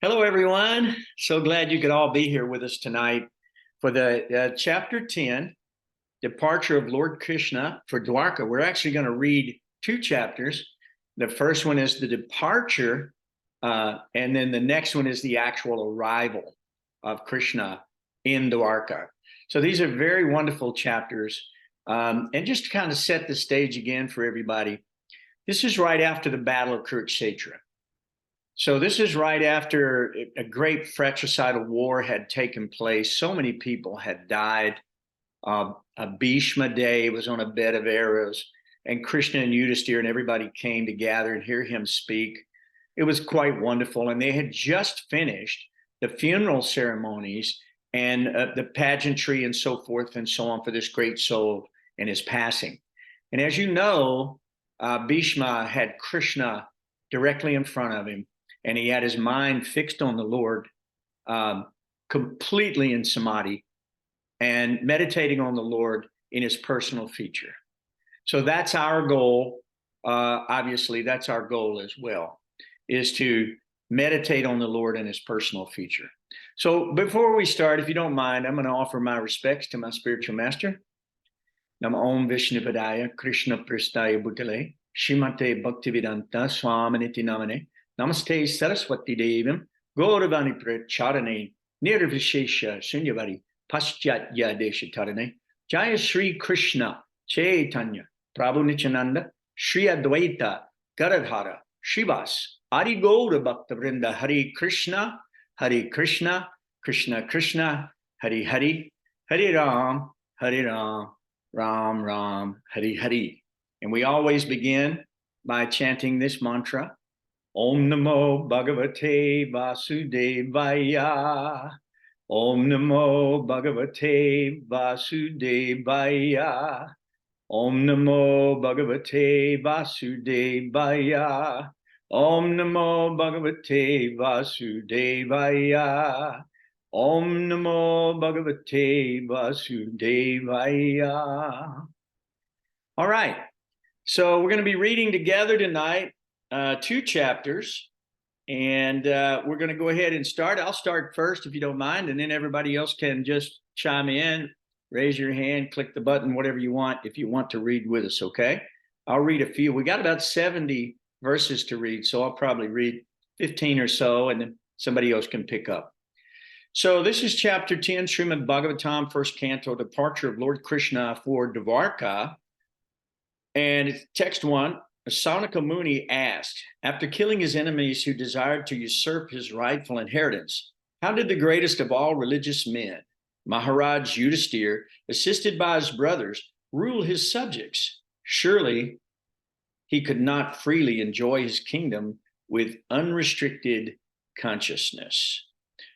Hello, everyone. So glad you could all be here with us tonight for the chapter 10, Departure of Lord Krishna for Dvaraka. We're actually going to read two chapters. The first one is the departure, and then the next one is the actual arrival of Krishna in Dvaraka. So these are very wonderful chapters. And just to kind of set the stage again for everybody, this is right after the Battle of Kurukshetra. So this is right after a great fratricidal war had taken place. So many people had died. Bhishma Day was on a bed of arrows, and Krishna and Yudhisthira and everybody came to gather and hear him speak. It was quite wonderful, and they had just finished the funeral ceremonies and the pageantry and so forth and so on for this great soul and his passing. And as you know, Bhishma had Krishna directly in front of him, and he had his mind fixed on the Lord, completely in samadhi, and meditating on the Lord in his personal feature. So that's our goal. Obviously, that's our goal as well, is to meditate on the Lord in his personal feature. So before we start, if you don't mind, I'm going to offer my respects to my spiritual master. Namo Om Vishnupadaya Krishna Pristaya Bhutale Shrimate Bhaktivedanta Swaminiti Namane Namaste Saraswati Devam Gauravani Pracharane Nirvishesha Sunyavari Paschatya Deshatarane Jaya Sri Krishna Chaitanya Prabhu Nityananda Sri Advaita Garadhara Shivas Adi Gaura Bhakta Vrinda Hare Krishna Krishna Krishna Hare Hare Hare Ram Ram Ram Hare Hare. And we always begin by chanting this mantra: Om Namo Bhagavate Vasudevaya. Om Namo Bhagavate Vasudevaya. Om Namo Bhagavate Vasudevaya. Om Namo Bhagavate Vasudevaya. Om Namo Bhagavate Vasudevaya. All right. So we're going to be reading together tonight two chapters, and we're going to go ahead and start. I'll start first, if you don't mind, and then everybody else can just chime in, raise your hand, click the button, whatever you want, if you want to read with us, okay? I'll read a few. We got about 70 verses to read, so I'll probably read 15 or so, and then somebody else can pick up. So this is chapter 10, Srimad Bhagavatam, first canto, Departure of Lord Krishna for Dvaraka. And it's text 1, Saunaka Muni asked, after killing his enemies who desired to usurp his rightful inheritance, how did the greatest of all religious men, Maharaj Yudhisthira, assisted by his brothers, rule his subjects? Surely he could not freely enjoy his kingdom with unrestricted consciousness.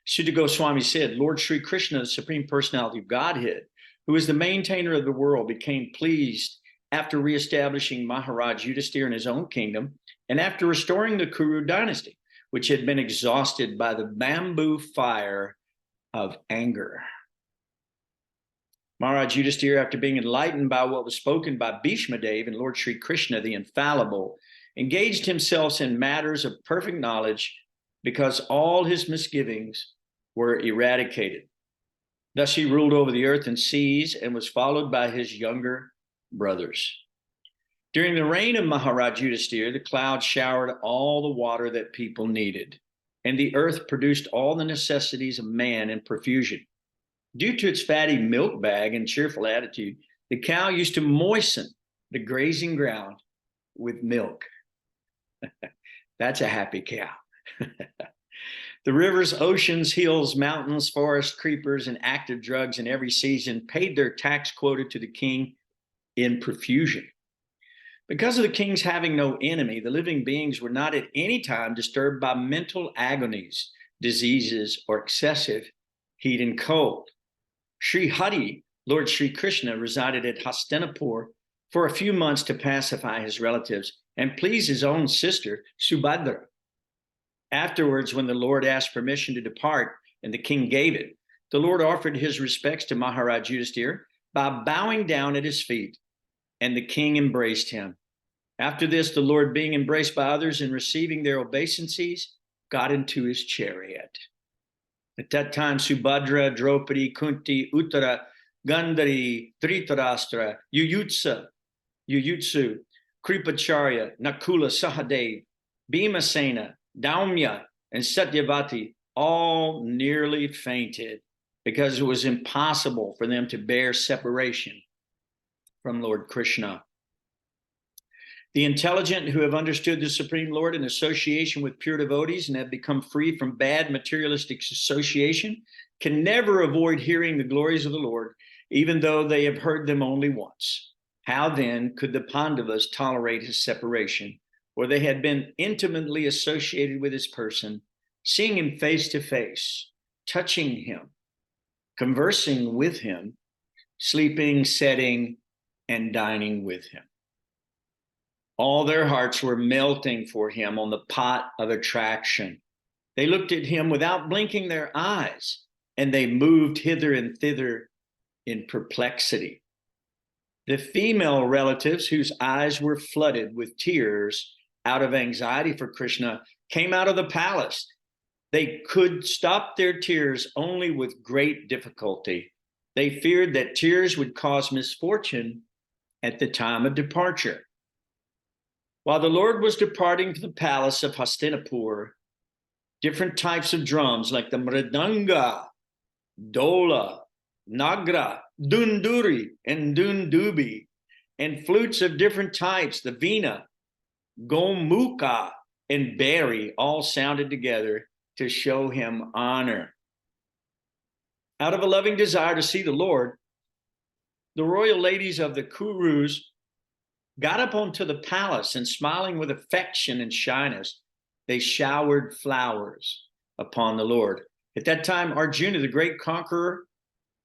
Sutta Goswami said, Lord Sri Krishna, the Supreme Personality of Godhead, who is the maintainer of the world, became pleased after reestablishing Maharaj Yudhisthira in his own kingdom, and after restoring the Kuru dynasty, which had been exhausted by the bamboo fire of anger. Maharaj Yudhisthira, after being enlightened by what was spoken by Bhishma Dev and Lord Sri Krishna, the infallible, engaged himself in matters of perfect knowledge because all his misgivings were eradicated. Thus he ruled over the earth and seas and was followed by his younger brothers. During the reign of Maharaj Yudhisthira, the clouds showered all the water that people needed, and the earth produced all the necessities of man in profusion. Due to its fatty milk bag and cheerful attitude, the cow used to moisten the grazing ground with milk. That's a happy cow. The rivers, oceans, hills, mountains, forests, creepers, and active drugs in every season paid their tax quota to the king in profusion. Because of the king's having no enemy, the living beings were not at any time disturbed by mental agonies, diseases, or excessive heat and cold. Sri Hari, Lord Sri Krishna, resided at Hastinapur for a few months to pacify his relatives and please his own sister, Subhadra. Afterwards, when the Lord asked permission to depart and the king gave it, the Lord offered his respects to Maharaj Yudhisthira by bowing down at his feet, and the king embraced him. After this, the Lord, being embraced by others and receiving their obeisances, got into his chariot. At that time, Subhadra, Draupadi, Kunti, Uttara, Gandhari, Dhritarashtra, Yuyutsu, Kripacharya, Nakula, Sahadev, Bhimasena, Daumya, and Satyavati all nearly fainted because it was impossible for them to bear separation from Lord Krishna. The intelligent who have understood the Supreme Lord in association with pure devotees and have become free from bad materialistic association can never avoid hearing the glories of the Lord, even though they have heard them only once. How then could the Pandavas tolerate his separation, where they had been intimately associated with his person, seeing him face to face, touching him, conversing with him, sleeping, setting, and dining with him? All their hearts were melting for him on the pot of attraction. They looked at him without blinking their eyes, and they moved hither and thither in perplexity. The female relatives, whose eyes were flooded with tears out of anxiety for Krishna, came out of the palace. They could stop their tears only with great difficulty. They feared that tears would cause misfortune at the time of departure. While the Lord was departing to the palace of Hastinapur, different types of drums like the mridanga, dola, nagra, dunduri, and dundubi, and flutes of different types, the veena, gomukha, and bari, all sounded together to show him honor. Out of a loving desire to see the Lord, the royal ladies of the Kurus got up onto the palace and, smiling with affection and shyness, they showered flowers upon the Lord. At that time, Arjuna, the great conqueror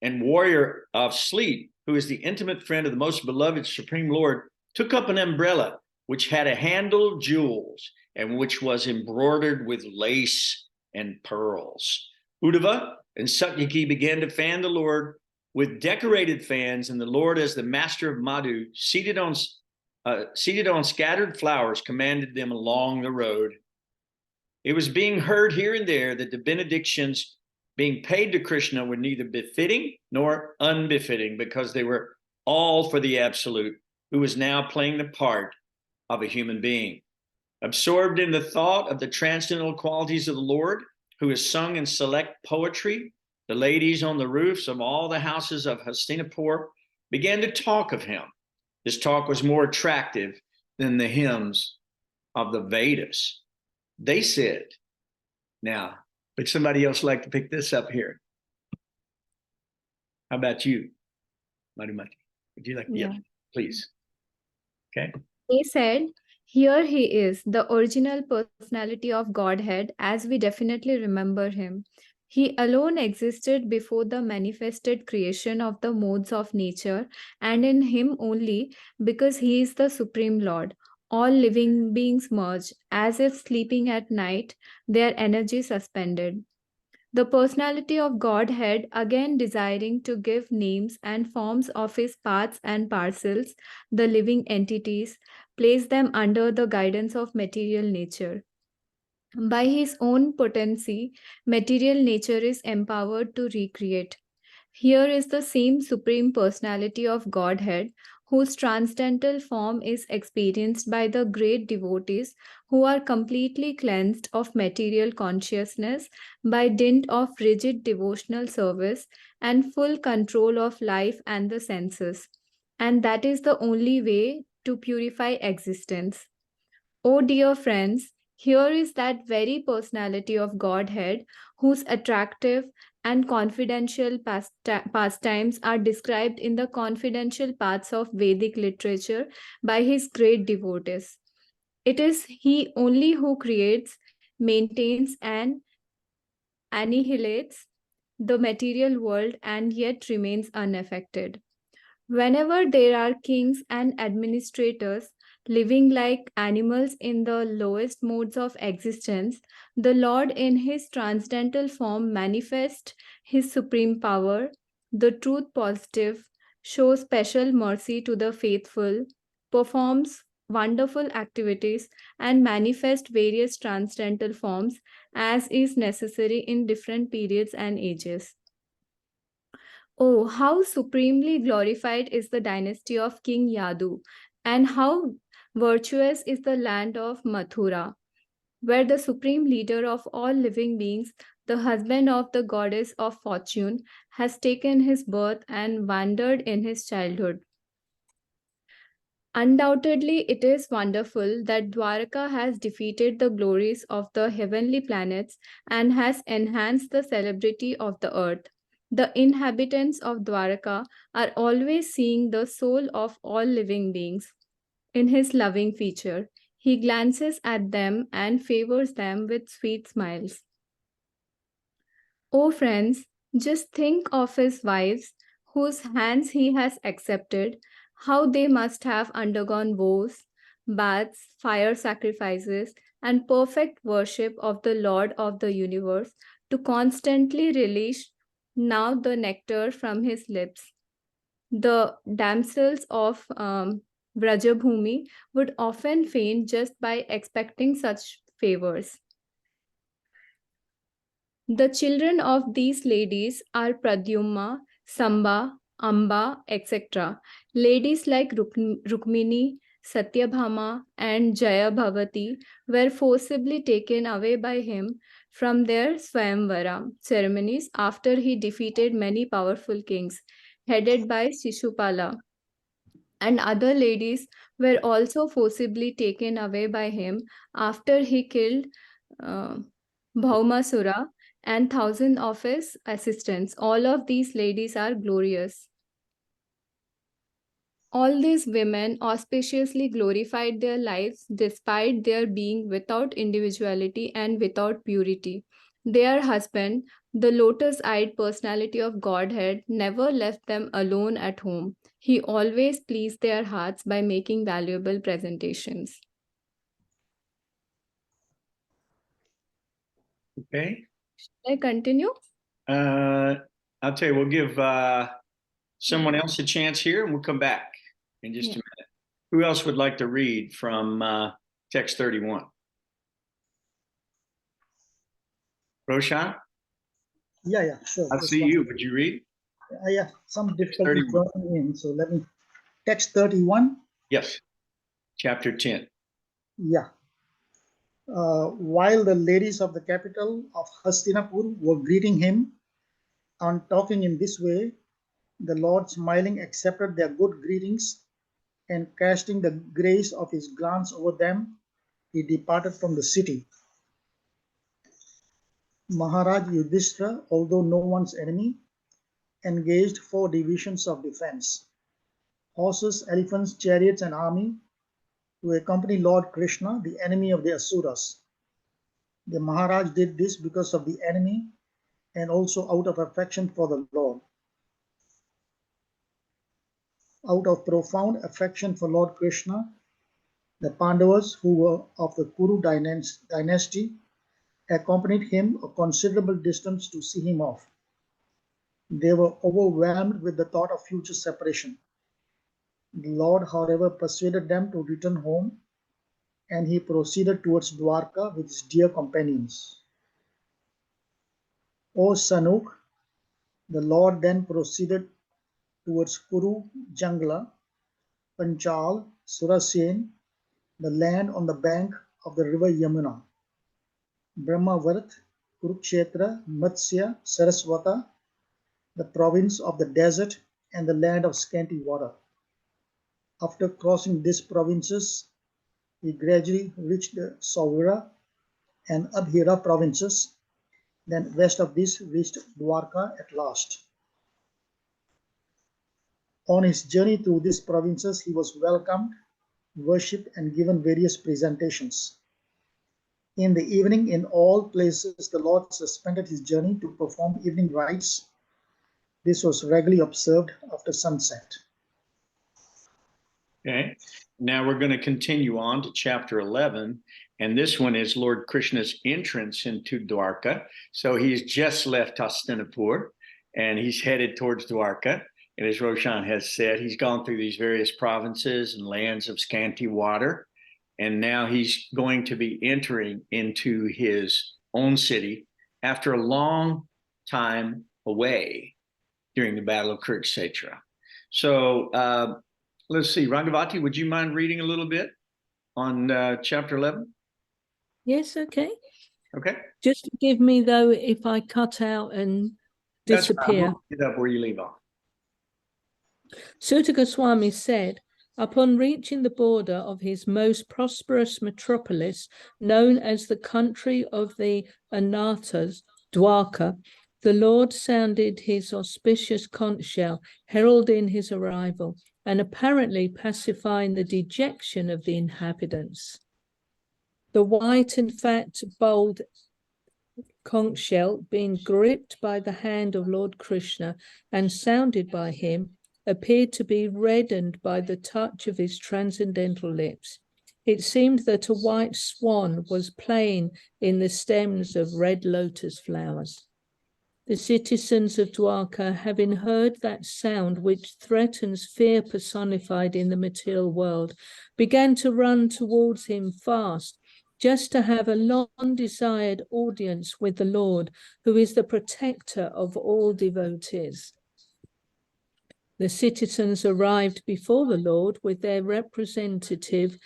and warrior of sleep, who is the intimate friend of the most beloved Supreme Lord, took up an umbrella which had a handle of jewels and which was embroidered with lace and pearls. Uddhava and Satyaki began to fan the Lord with decorated fans, and the Lord, as the master of Madhu, seated on scattered flowers, commanded them along the road. It was being heard here and there that the benedictions being paid to Krishna were neither befitting nor unbefitting, because they were all for the Absolute, who was now playing the part of a human being. Absorbed in the thought of the transcendental qualities of the Lord, who is sung in select poetry, the ladies on the roofs of all the houses of Hastinapur began to talk of him. This talk was more attractive than the hymns of the Vedas. They said, now, would somebody else like to pick this up here? How about you, Madhumati? Would you like to? Yeah, please. Okay. They said, here he is, the original personality of Godhead, as we definitely remember him. He alone existed before the manifested creation of the modes of nature, and in him only, because he is the Supreme Lord. All living beings merge, as if sleeping at night, their energy suspended. The personality of Godhead, again desiring to give names and forms of his parts and parcels, the living entities, placed them under the guidance of material nature. By his own potency, material nature is empowered to recreate. Here is the same Supreme Personality of Godhead, whose transcendental form is experienced by the great devotees who are completely cleansed of material consciousness by dint of rigid devotional service and full control of life and the senses. And that is the only way to purify existence. Oh, dear friends, here is that very personality of Godhead whose attractive and confidential pastimes are described in the confidential parts of Vedic literature by his great devotees. It is he only who creates, maintains, and annihilates the material world and yet remains unaffected. Whenever there are kings and administrators living like animals in the lowest modes of existence, the Lord in his transcendental form manifests his supreme power, the truth positive, shows special mercy to the faithful, performs wonderful activities and manifest various transcendental forms as is necessary in different periods and ages. Oh, how supremely glorified is the dynasty of King Yadu, and how virtuous is the land of Mathura, where the supreme leader of all living beings, the husband of the goddess of fortune, has taken his birth and wandered in his childhood. Undoubtedly, it is wonderful that Dvaraka has defeated the glories of the heavenly planets and has enhanced the celebrity of the earth. The inhabitants of Dvaraka are always seeing the soul of all living beings in his loving feature. He glances at them and favors them with sweet smiles. Oh, friends, just think of his wives, whose hands he has accepted, how they must have undergone vows, baths, fire sacrifices, and perfect worship of the Lord of the universe to constantly relish now the nectar from his lips. The damsels of Vrajabhumi would often faint just by expecting such favors. The children of these ladies are Pradyumna, Samba, Amba, etc. Ladies like Rukmini, Satyabhama, and Jayabhavati were forcibly taken away by him from their Swayamvara ceremonies after he defeated many powerful kings, headed by Shishupala. And other ladies were also forcibly taken away by him after he killed uh, Bhaumasura and thousand of his assistants. All of these ladies are glorious. All these women auspiciously glorified their lives despite their being without individuality and without purity. Their husband, the lotus eyed personality of Godhead, never left them alone at home. He always pleased their hearts by making valuable presentations. Okay. Shall I continue? I'll tell you, we'll give someone else a chance here and we'll come back in just a minute. Who else would like to read from text 31? Roshan, Yeah, sure. I see you. Would you read? Yeah, some difficulty 31. joining in. So let me, text 31. Yes, chapter 10. Yeah. While the ladies of the capital of Hastinapur were greeting him and talking in this way, the Lord smiling accepted their good greetings, and casting the grace of his glance over them, he departed from the city. Maharaj Yudhishthira, although no one's enemy, engaged 4 divisions of defense: horses, elephants, chariots, and army, to accompany Lord Krishna, the enemy of the Asuras. The Maharaj did this because of the enemy and also out of affection for the Lord. Out of profound affection for Lord Krishna, the Pandavas, who were of the Kuru dynasty, accompanied him a considerable distance to see him off. They were overwhelmed with the thought of future separation. The Lord, however, persuaded them to return home, and he proceeded towards Dvaraka with his dear companions. O Sanuk, the Lord then proceeded towards Kuru Jangla, Panchal, Surasen, the land on the bank of the river Yamuna, Brahmavarat, Kurukshetra, Matsya, Saraswata, the province of the desert and the land of scanty water. After crossing these provinces, he gradually reached the Sauvira and Abhira provinces. Then west of this reached Dwarka at last. On his journey through these provinces, he was welcomed, worshipped, and given various presentations. In the evening, in all places, the Lord suspended his journey to perform evening rites. This was regularly observed after sunset. Okay. Now we're going to continue on to chapter 11. And this one is Lord Krishna's entrance into Dwarka. So he's just left Hastinapur and he's headed towards Dwarka. And as Roshan has said, he's gone through these various provinces and lands of scanty water. And now he's going to be entering into his own city after a long time away during the Battle of Kurukshetra. So let's see, Rangavati, would you mind reading a little bit on chapter 11? Yes, okay. Okay. Just forgive me, though, if I cut out and disappear. We'll pick it up where you leave off. Sutta Goswami said, upon reaching the border of his most prosperous metropolis, known as the country of the Anathas, Dwarka, the Lord sounded his auspicious conch shell, heralding his arrival, and apparently pacifying the dejection of the inhabitants. The white and fat, bold conch shell, being gripped by the hand of Lord Krishna and sounded by him, appeared to be reddened by the touch of his transcendental lips. It seemed that a white swan was playing in the stems of red lotus flowers. The citizens of Dwarka, having heard that sound which threatens fear personified in the material world, began to run towards him fast, just to have a long-desired audience with the Lord, who is the protector of all devotees. The citizens arrived before the Lord with their representative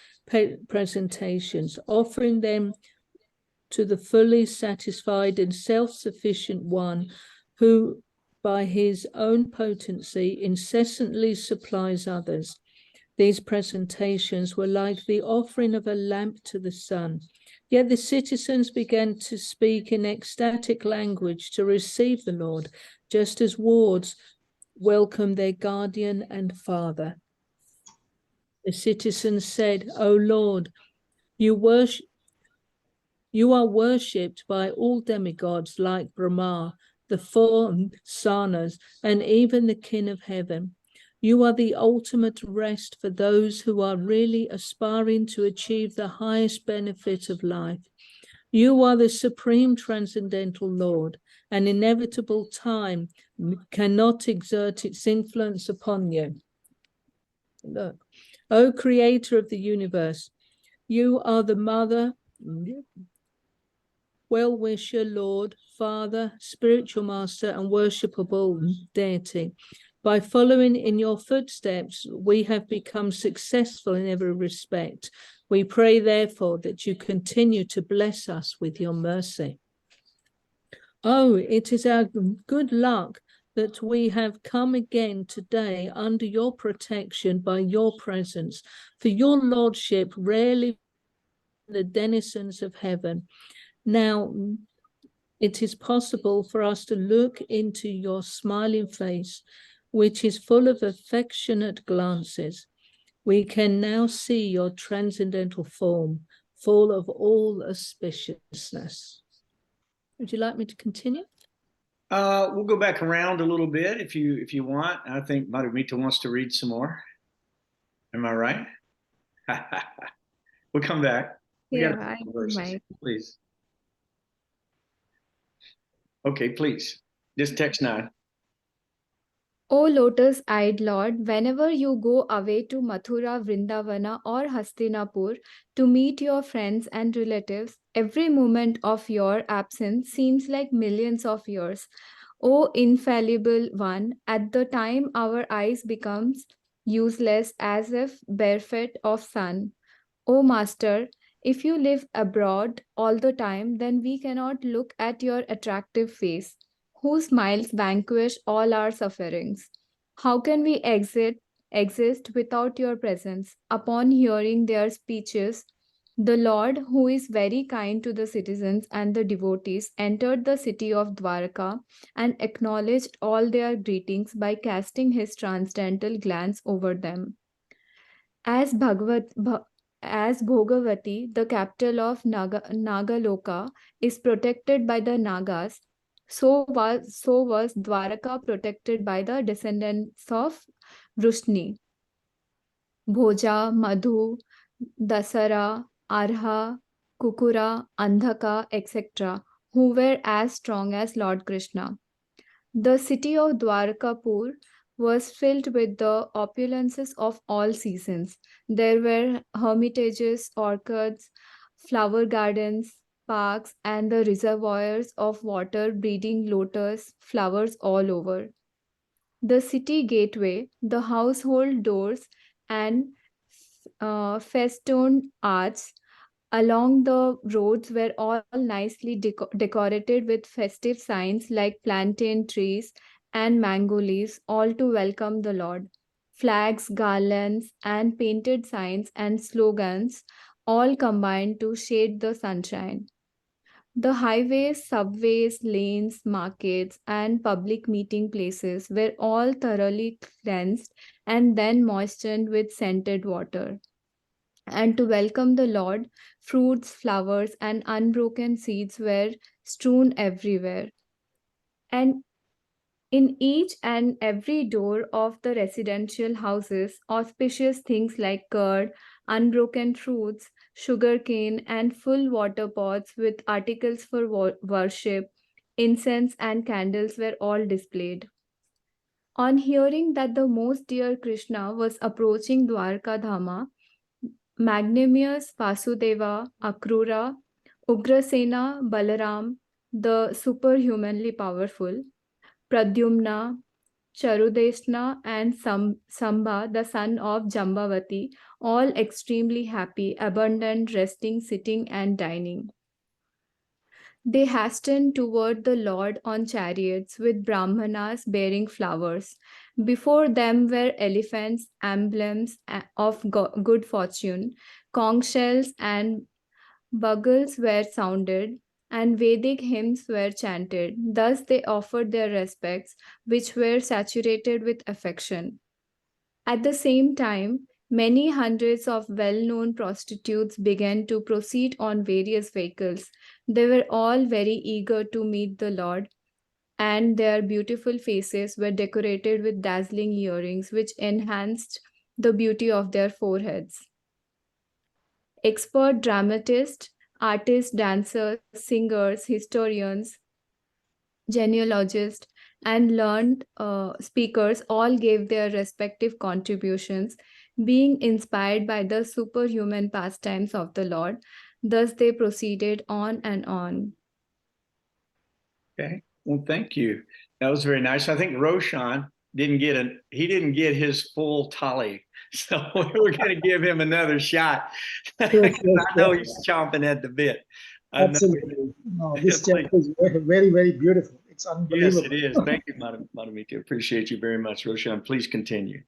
presentations, offering them to the fully satisfied and self-sufficient one who, by his own potency, incessantly supplies others. These presentations were like the offering of a lamp to the sun. Yet the citizens began to speak in ecstatic language to receive the Lord, just as wards welcome their guardian and father. The citizens said, "O Lord, you are worshipped by all demigods like Brahma, the four sanas, and even the king of heaven. You are the ultimate rest for those who are really aspiring to achieve the highest benefit of life. You are the supreme transcendental Lord, and inevitable time cannot exert its influence upon you. Look, O creator of the universe, you are the mother, well-wisher, Lord, Father, spiritual master, and worshipable deity. By following in your footsteps, we have become successful in every respect. We pray, therefore, that you continue to bless us with your mercy. Oh, it is our good luck that we have come again today under your protection by your presence, for your lordship rarely the denizens of heaven. Now, it is possible for us to look into your smiling face, which is full of affectionate glances. We can now see your transcendental form, full of all auspiciousness." Would you like me to continue? We'll go back around a little bit if you want. I think Madhumita wants to read some more. Am I right? We'll come back. We got I verses, might. please. Okay, please. Just text 9. O lotus-eyed Lord, whenever you go away to Mathura, Vrindavana, or Hastinapur to meet your friends and relatives, every moment of your absence seems like millions of years. O infallible one, at the time our eyes becomes useless as if bereft of sun. O Master, if you live abroad all the time, then we cannot look at your attractive face, whose smiles vanquish all our sufferings. How can we exist without your presence? Upon hearing their speeches, the Lord, who is very kind to the citizens and the devotees, entered the city of Dvaraka and acknowledged all their greetings by casting his transcendental glance over them. As Bhogavati, the capital of Nagaloka, is protected by the Nagas, so was Dwaraka protected by the descendants of Vrushni. Bhoja, Madhu, Dasara, Arha, Kukura, Andhaka, etc., who were as strong as Lord Krishna. The city of Dwarakapur was filled with the opulences of all seasons. There were hermitages, orchards, flower gardens, parks, and the reservoirs of water breeding lotus flowers all over. The city gateway, the household doors, and festooned arches along the roads were all nicely decorated with festive signs like plantain trees and mango leaves, all to welcome the Lord. Flags, garlands, and painted signs and slogans all combined to shade the sunshine. The highways, subways, lanes, markets, and public meeting places were all thoroughly cleansed and then moistened with scented water. And to welcome the Lord, fruits, flowers, and unbroken seeds were strewn everywhere. And in each and every door of the residential houses, auspicious things like curd, unbroken fruits, sugar cane, and full water pots with articles for worship, incense, and candles were all displayed. On hearing that the most dear Krishna was approaching Dwarka Dhama, Magnanimous Vasudeva, Akrura, Ugrasena, Balaram, the superhumanly powerful, Pradyumna, Charudeshna, and Samba, the son of Jambavati, all extremely happy, abundant, resting, sitting, and dining. They hastened toward the Lord on chariots with Brahmanas bearing flowers. Before them were elephants, emblems of good fortune, conch shells and bugles were sounded, and Vedic hymns were chanted. Thus they offered their respects, which were saturated with affection. At the same time, many hundreds of well known prostitutes began to proceed on various vehicles. They were all very eager to meet the Lord, and their beautiful faces were decorated with dazzling earrings, which enhanced the beauty of their foreheads. Expert dramatists, artists, dancers, singers, historians, genealogists, and learned speakers all gave their respective contributions, being inspired by the superhuman pastimes of the Lord. Thus they proceeded on and on. Okay. Well, thank you. That was very nice. I think Roshan didn't get his full tally. So we're going to give him another shot. Sure, sure, I know sure. he's chomping at the bit. Absolutely. No, this Please. chapter is very, very, very beautiful. It's Yes, unbelievable. it is. Thank you, Madhumika. Appreciate you very much, Roshan. Please continue.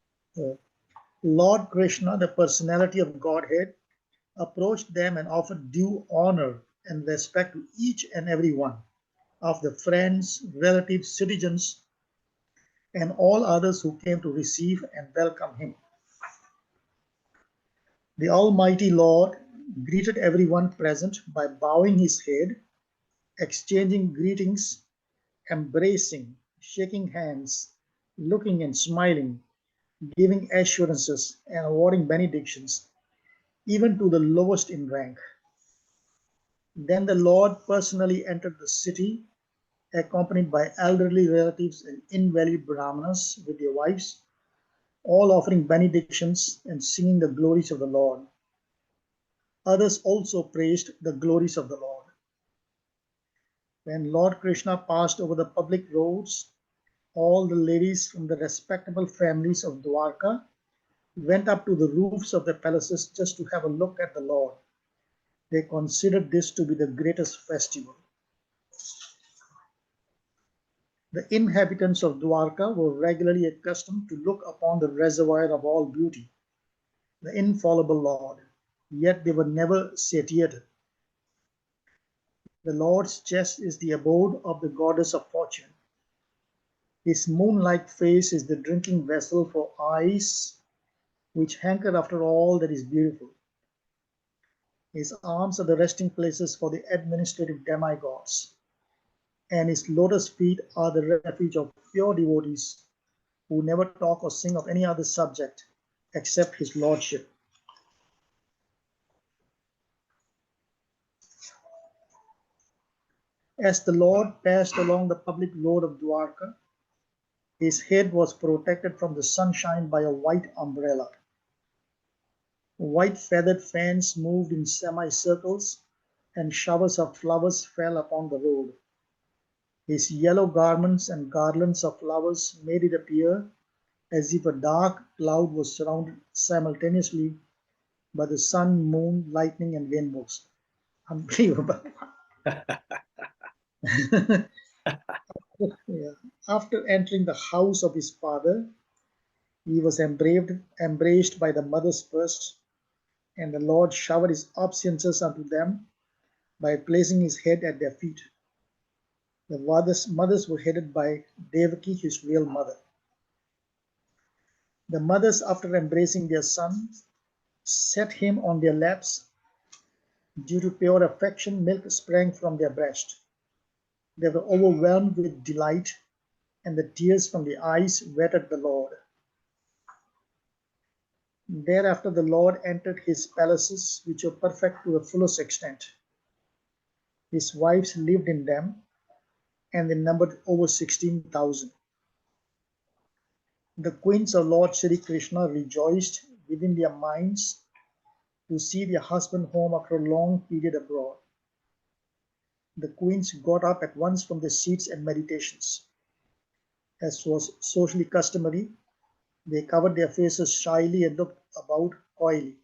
Lord Krishna, the personality of Godhead, approached them and offered due honor and respect to each and every one of the friends, relatives, citizens, and all others who came to receive and welcome him. The Almighty Lord greeted everyone present by bowing his head, exchanging greetings, embracing, shaking hands, looking and smiling, giving assurances and awarding benedictions, even to the lowest in rank. Then the Lord personally entered the city, accompanied by elderly relatives and invalid Brahmanas with their wives, all offering benedictions and singing the glories of the Lord. Others also praised the glories of the Lord. When Lord Krishna passed over the public roads, all the ladies from the respectable families of Dwarka went up to the roofs of the palaces just to have a look at the Lord. They considered this to be the greatest festival. The inhabitants of Dwarka were regularly accustomed to look upon the reservoir of all beauty, the infallible Lord, yet they were never satiated. The Lord's chest is the abode of the goddess of fortune. His moon-like face is the drinking vessel for eyes which hanker after all that is beautiful. His arms are the resting places for the administrative demigods, and his lotus feet are the refuge of pure devotees who never talk or sing of any other subject except his lordship. As the Lord passed along the public road of Dwarka, His head was protected from the sunshine by a white umbrella. White feathered fans moved in semicircles, and showers of flowers fell upon the road. His yellow garments and garlands of flowers made it appear as if a dark cloud was surrounded simultaneously by the sun, moon, lightning, and rainbows. Unbelievable. Yeah. After entering the house of his father, he was embraced by the mothers first, and the Lord showered his obeisances unto them by placing his head at their feet. The mothers were headed by Devaki, his real mother. The mothers, after embracing their son, set him on their laps. Due to pure affection, milk sprang from their breast. They were overwhelmed with delight, and the tears from the eyes wetted the Lord. Thereafter the Lord entered his palaces, which were perfect to the fullest extent. His wives lived in them, and they numbered over 16,000. The queens of Lord Sri Krishna rejoiced within their minds to see their husband home after a long period abroad. The queens got up at once from their seats and meditations. As was socially customary, they covered their faces shyly and looked about coyly.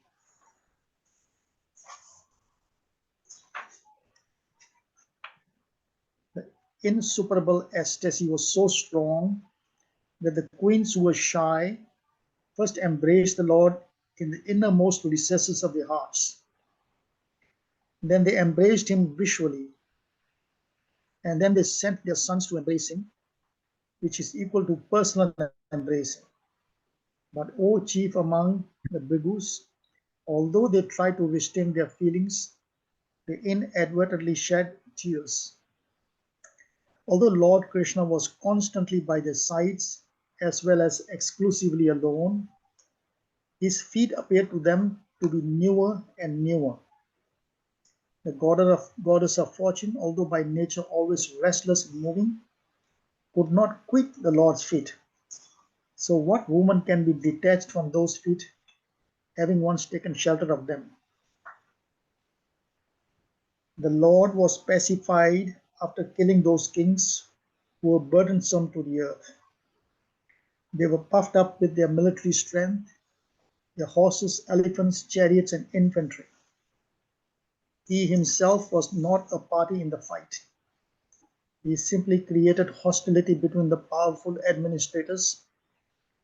The insuperable ecstasy was so strong that the queens who were shy first embraced the Lord in the innermost recesses of their hearts. Then they embraced him visually, and then they sent their sons to embrace him, which is equal to personal embracing. But O chief among the Bhrigus, although they tried to restrain their feelings, they inadvertently shed tears. Although Lord Krishna was constantly by their sides, as well as exclusively alone, his feet appeared to them to be newer and newer. The goddess of fortune, although by nature always restless and moving, could not quit the Lord's feet. So what woman can be detached from those feet, having once taken shelter of them? The Lord was pacified after killing those kings who were burdensome to the earth. They were puffed up with their military strength, their horses, elephants, chariots, and infantry. He himself was not a party in the fight. He simply created hostility between the powerful administrators,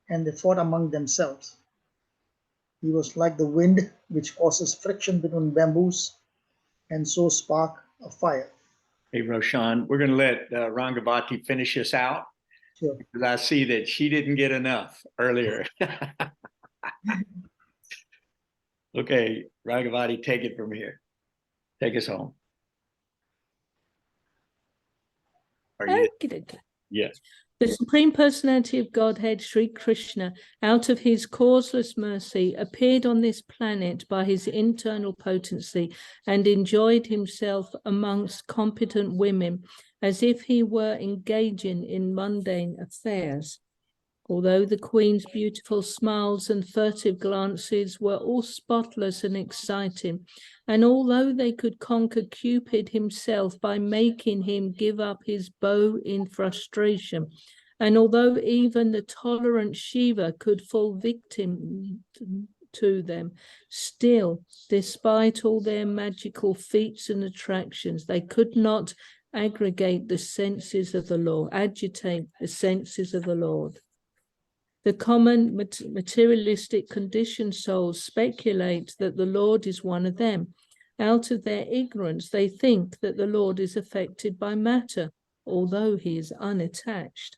and they fought among themselves. He was like the wind which causes friction between bamboos and so spark a fire. Hey, Roshan, we're going to let Rangavati finish us out Sure. because I see that she didn't get enough earlier. Okay, Rangavati, take it from here. Take us home. Are you? Okey-dokey. Yes. The Supreme Personality of Godhead, Sri Krishna, out of his causeless mercy, appeared on this planet by his internal potency and enjoyed himself amongst competent women as if he were engaging in mundane affairs. Although the Queen's beautiful smiles and furtive glances were all spotless and exciting, and although they could conquer Cupid himself by making him give up his bow in frustration, and although even the tolerant Shiva could fall victim to them, still, despite all their magical feats and attractions, they could not agitate the senses of the Lord. The common materialistic conditioned souls speculate that the Lord is one of them. Out of their ignorance, they think that the Lord is affected by matter, although he is unattached.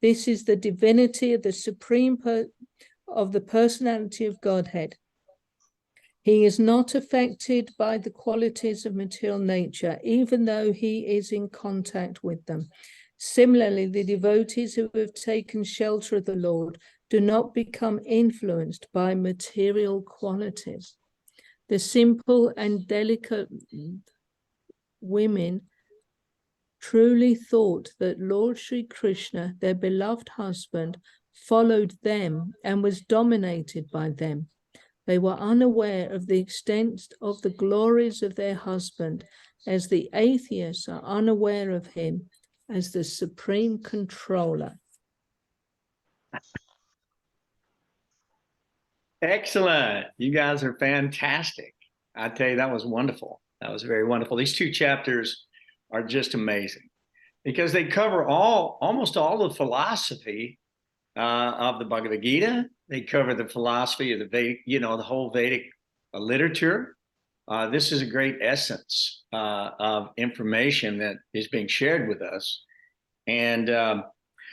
This is the divinity of the supreme of the personality of Godhead. He is not affected by the qualities of material nature, even though he is in contact with them. Similarly, the devotees who have taken shelter of the Lord do not become influenced by material qualities. The simple and delicate women truly thought that Lord Sri Krishna, their beloved husband, followed them and was dominated by them. They were unaware of the extent of the glories of their husband, as the atheists are unaware of him as the supreme controller. Excellent. You guys are fantastic. I tell you, that was wonderful. That was very wonderful. These two chapters are just amazing because they cover almost all the philosophy of the Bhagavad Gita. They cover the philosophy of the Vedic, the whole Vedic literature. This is a great essence of information that is being shared with us. And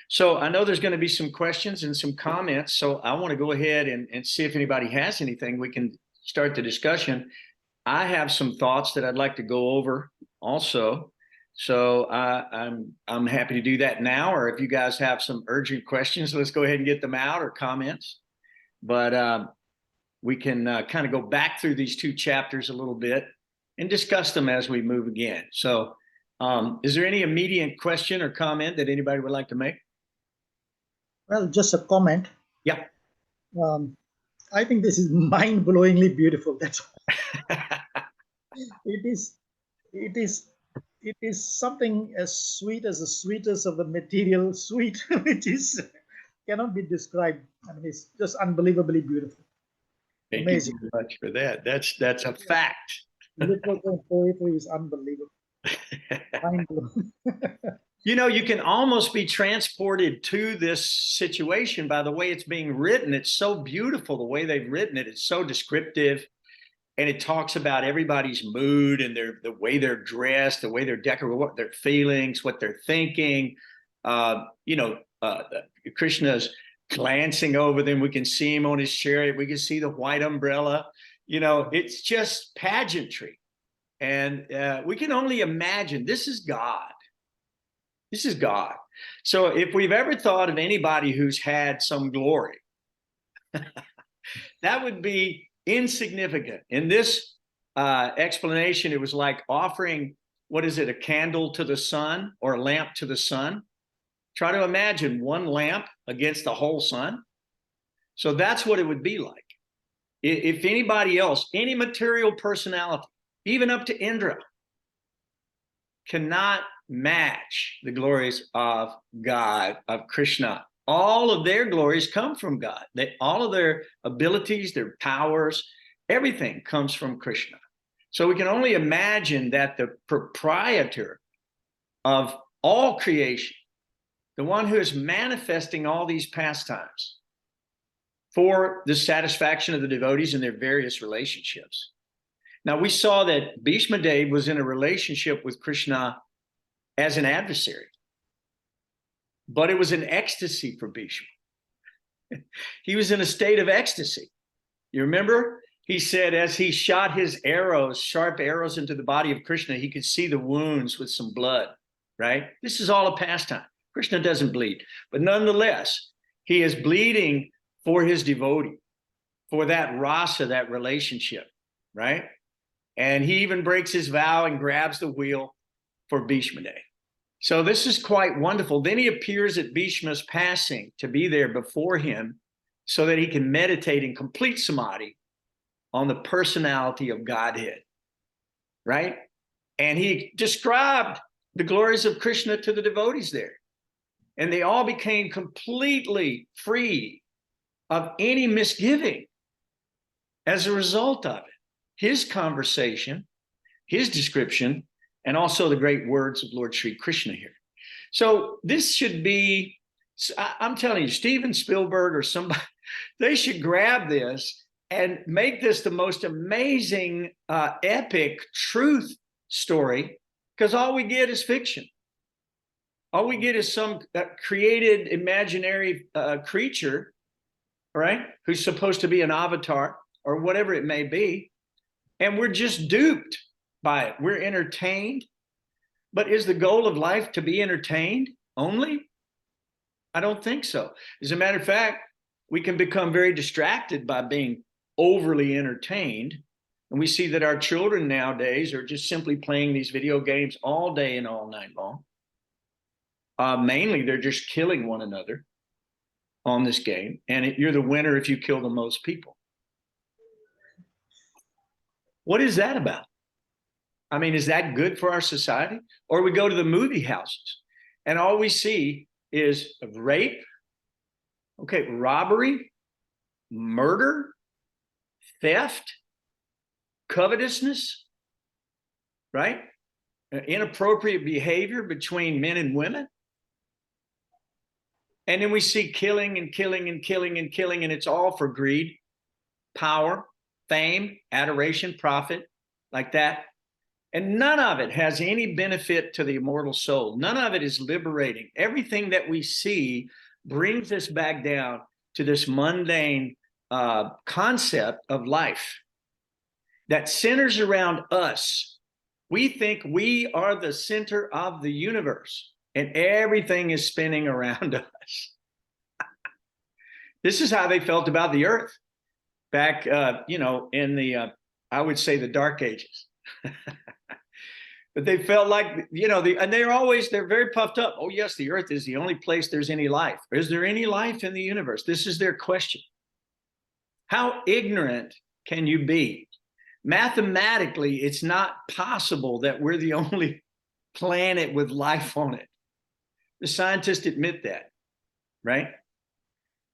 so I know there's going to be some questions and some comments. So I want to go ahead and see if anybody has anything. We can start the discussion. I have some thoughts that I'd like to go over also. So I'm happy to do that now, or if you guys have some urgent questions, let's go ahead and get them out, or comments. But we can kind of go back through these two chapters a little bit and discuss them as we move again. So is there any immediate question or comment that anybody would like to make? Well, just a comment. Yeah. I think this is mind-blowingly beautiful. That's all. It is something as sweet as the sweetest of the material sweet, which cannot be described. I mean, it's just unbelievably beautiful. Thank Amazing. you very much for that. That's a fact. Literature and poetry is unbelievable. Mind-blowing. You can almost be transported to this situation by the way it's being written. It's so beautiful the way they've written it. It's so descriptive. And it talks about everybody's mood and the way they're dressed, the way they're decorated, what their feelings, what they're thinking. Krishna's glancing over them. We can see him on his chariot. We can see the white umbrella. It's just pageantry. And we can only imagine this is God. This is God. So if we've ever thought of anybody who's had some glory, that would be insignificant. In this explanation, it was like offering, a candle to the sun or a lamp to the sun. Try to imagine one lamp against the whole sun. So that's what it would be like. If anybody else, any material personality, even up to Indra, cannot match the glories of God, of Krishna. All of their glories come from God. All of their abilities, their powers, everything comes from Krishna. So we can only imagine that the proprietor of all creation, the one who is manifesting all these pastimes for the satisfaction of the devotees in their various relationships. Now, we saw that Bhishma Dev was in a relationship with Krishna as an adversary. But it was an ecstasy for Bhishma. He was in a state of ecstasy. You remember? He said as he shot his arrows, sharp arrows into the body of Krishna, he could see the wounds with some blood, right? This is all a pastime. Krishna doesn't bleed. But nonetheless, he is bleeding for his devotee, for that rasa, that relationship, right? And he even breaks his vow and grabs the wheel for Bhishma Dev. So this is quite wonderful. Then he appears at Bhishma's passing to be there before him so that he can meditate in complete samadhi on the personality of Godhead, right? And he described the glories of Krishna to the devotees there. And they all became completely free of any misgiving as a result of it. His conversation, his description, and also the great words of Lord Sri Krishna here. So this should be, I'm telling you, Steven Spielberg or somebody, they should grab this and make this the most amazing, epic truth story, because all we get is fiction. All we get is some created imaginary creature, right, who's supposed to be an avatar or whatever it may be, and we're just duped by it. We're entertained. But is the goal of life to be entertained only? I don't think so. As a matter of fact, we can become very distracted by being overly entertained. And we see that our children nowadays are just simply playing these video games all day and all night long. Mainly, they're just killing one another on this game, and you're the winner if you kill the most people. What is that about? I mean, is that good for our society? Or we go to the movie houses and all we see is rape, okay, robbery, murder, theft, covetousness, right? Inappropriate behavior between men and women. And then we see killing and killing and killing and killing, and it's all for greed, power, fame, adoration, profit, like that. And none of it has any benefit to the immortal soul. None of it is liberating. Everything that we see brings us back down to this mundane concept of life that centers around us. We think we are the center of the universe, and everything is spinning around us. This is how they felt about the earth back, in the, I would say, the Dark Ages. But they felt like, and they're very puffed up. Oh, yes, the earth is the only place there's any life. Is there any life in the universe? This is their question. How ignorant can you be? Mathematically, it's not possible that we're the only planet with life on it. The scientists admit that, right?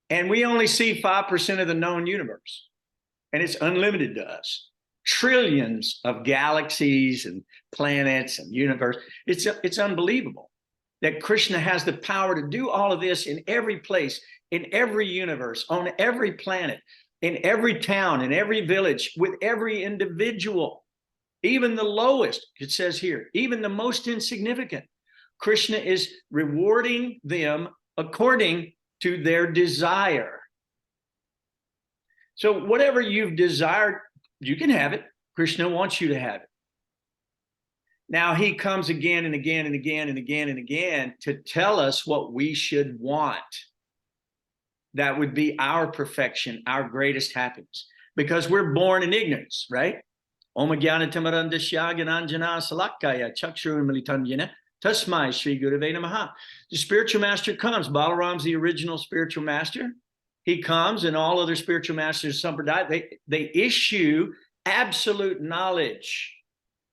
And we only see 5% of the known universe, and it's unlimited to us. Trillions of galaxies and planets and universe. It's unbelievable that Krishna has the power to do all of this in every place, in every universe, on every planet, in every town, in every village, with every individual, even the lowest, it says here, even the most insignificant. Krishna is rewarding them according to their desire. So whatever you've desired, you can have it. Krishna wants you to have it. Now he comes again and again and again and again and again to tell us what we should want. That would be our perfection, our greatest happiness, because we're born in ignorance, right? Om Jnana Timirandasya Gyananjana Salakaya Chakshuru Militanyana Tasmai Shri Gurave Namaha. The spiritual master comes. Balaram's the original spiritual master. He comes, and all other spiritual masters, Sampradaya, they issue absolute knowledge,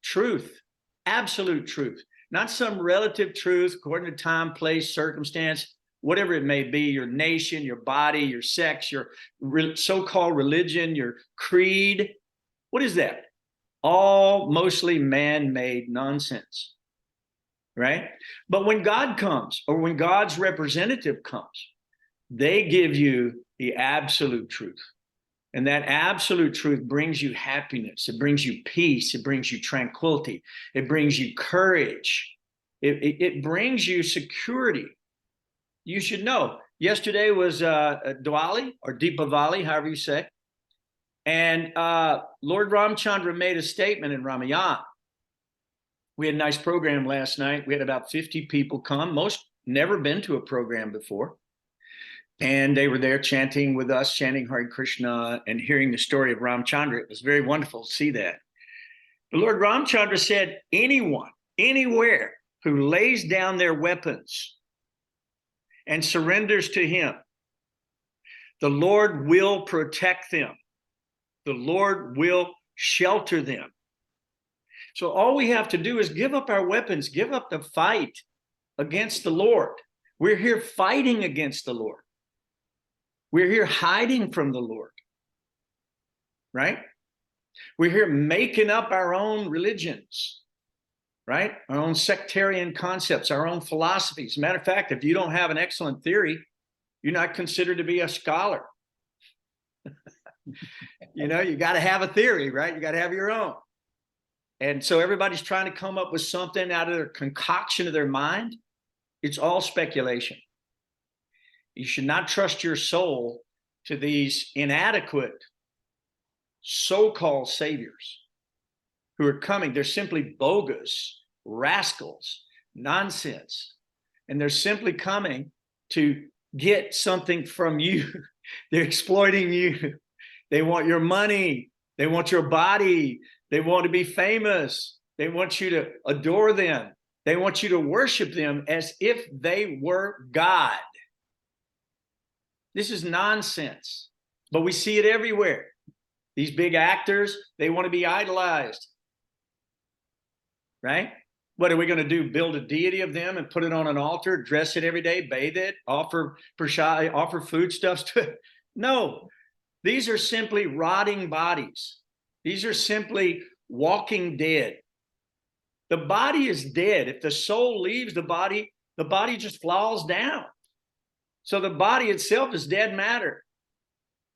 truth, absolute truth, not some relative truth according to time, place, circumstance, whatever it may be, your nation, your body, your sex, your so-called religion, your creed. What is that? All mostly man-made nonsense, right? But when God comes, or when God's representative comes, they give you the absolute truth. And that absolute truth brings you happiness. It brings you peace. It brings you tranquility. It brings you courage. It brings you security. You should know, yesterday was Diwali or Deepavali, however you say. And Lord Ramchandra made a statement in Ramayana. We had a nice program last night. We had about 50 people come. Most never been to a program before. And they were there chanting with us, chanting Hare Krishna and hearing the story of Ramchandra. It was very wonderful to see that. The Lord Ramchandra said, anyone, anywhere who lays down their weapons and surrenders to him, the Lord will protect them. The Lord will shelter them. So all we have to do is give up our weapons, give up the fight against the Lord. We're here fighting against the Lord. We're here hiding from the Lord, right? We're here making up our own religions, right? Our own sectarian concepts, our own philosophies. Matter of fact, if you don't have an excellent theory, you're not considered to be a scholar. You got to have a theory, right? You got to have your own. And so everybody's trying to come up with something out of their concoction of their mind. It's all speculation. You should not trust your soul to these inadequate so-called saviors who are coming. They're simply bogus, rascals, nonsense. And they're simply coming to get something from you. They're exploiting you. They want your money. They want your body. They want to be famous. They want you to adore them. They want you to worship them as if they were God. This is nonsense, but we see it everywhere. These big actors, they want to be idolized, right? What are we going to do? Build a deity of them and put it on an altar, dress it every day, bathe it, offer prashad, offer foodstuffs to it? No, these are simply rotting bodies. These are simply walking dead. The body is dead. If the soul leaves the body just falls down. So the body itself is dead matter.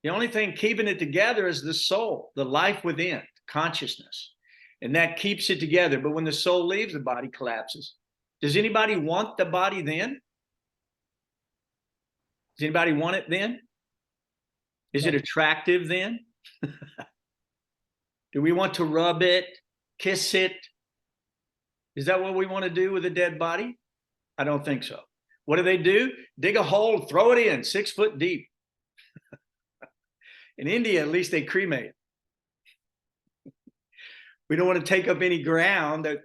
The only thing keeping it together is the soul, the life within, consciousness. And that keeps it together. But when the soul leaves, the body collapses. Does anybody want the body then? Does anybody want it then? Is it attractive then? Do we want to rub it, kiss it? Is that what we want to do with a dead body? I don't think so. What do? Dig a hole, throw it in 6 foot deep. In India, at least they cremate. We don't want to take up any ground that,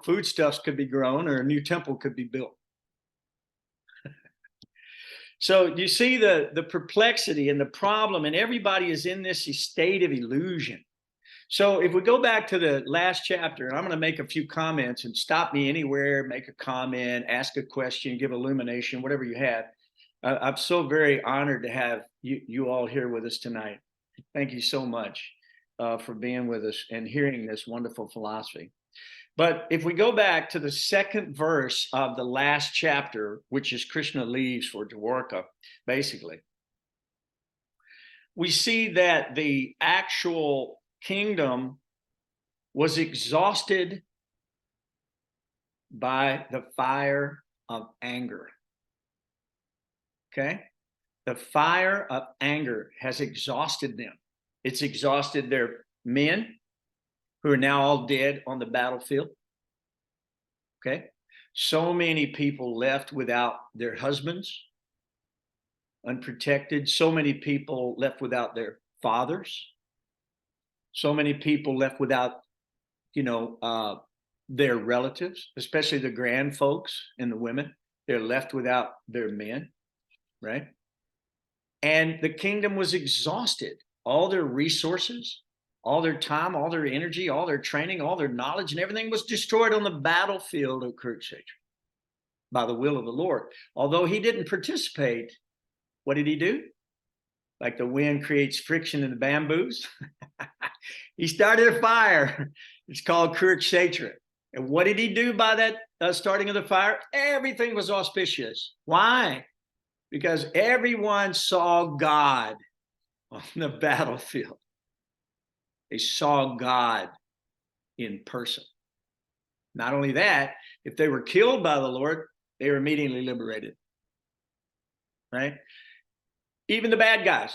foodstuffs could be grown or a new temple could be built. So you see the perplexity and the problem, and everybody is in this state of illusion. So if we go back to the last chapter, and I'm going to make a few comments, and stop me anywhere, make a comment, ask a question, give illumination, whatever you have. I'm so very honored to have you all here with us tonight. Thank you so much for being with us and hearing this wonderful philosophy. But if we go back to the second verse of the last chapter, which is Krishna leaves for Dvaraka, basically, we see that the actual kingdom was exhausted by the fire of anger. Okay? The fire of anger has exhausted them. It's exhausted their men, who are now all dead on the battlefield. Okay? So many people left without their husbands, unprotected. So many people left without their fathers. So many people left without, their relatives, especially the grand folks and the women. They're left without their men, right? And the kingdom was exhausted. All their resources, all their time, all their energy, all their training, all their knowledge, and everything was destroyed on the battlefield of Kurukshetra by the will of the Lord. Although he didn't participate, what did he do? Like the wind creates friction in the bamboos. He started a fire. It's called Kurukshetra. And what did he do by that starting of the fire? Everything was auspicious. Why? Because everyone saw God on the battlefield. They saw God in person. Not only that, if they were killed by the Lord, they were immediately liberated. Right? Even the bad guys.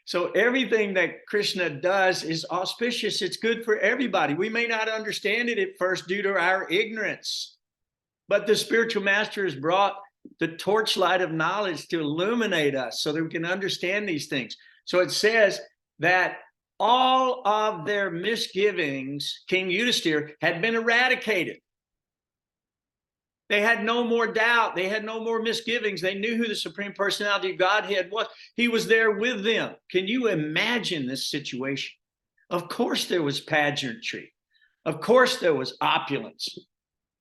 So everything that Krishna does is auspicious. It's good for everybody. We may not understand it at first due to our ignorance, but the spiritual master has brought the torchlight of knowledge to illuminate us so that we can understand these things. So it says that all of their misgivings, King Yudhisthira, had been eradicated. They had no more doubt. They had no more misgivings. They knew who the Supreme Personality of Godhead was. He was there with them. Can you imagine this situation? Of course there was pageantry. Of course there was opulence.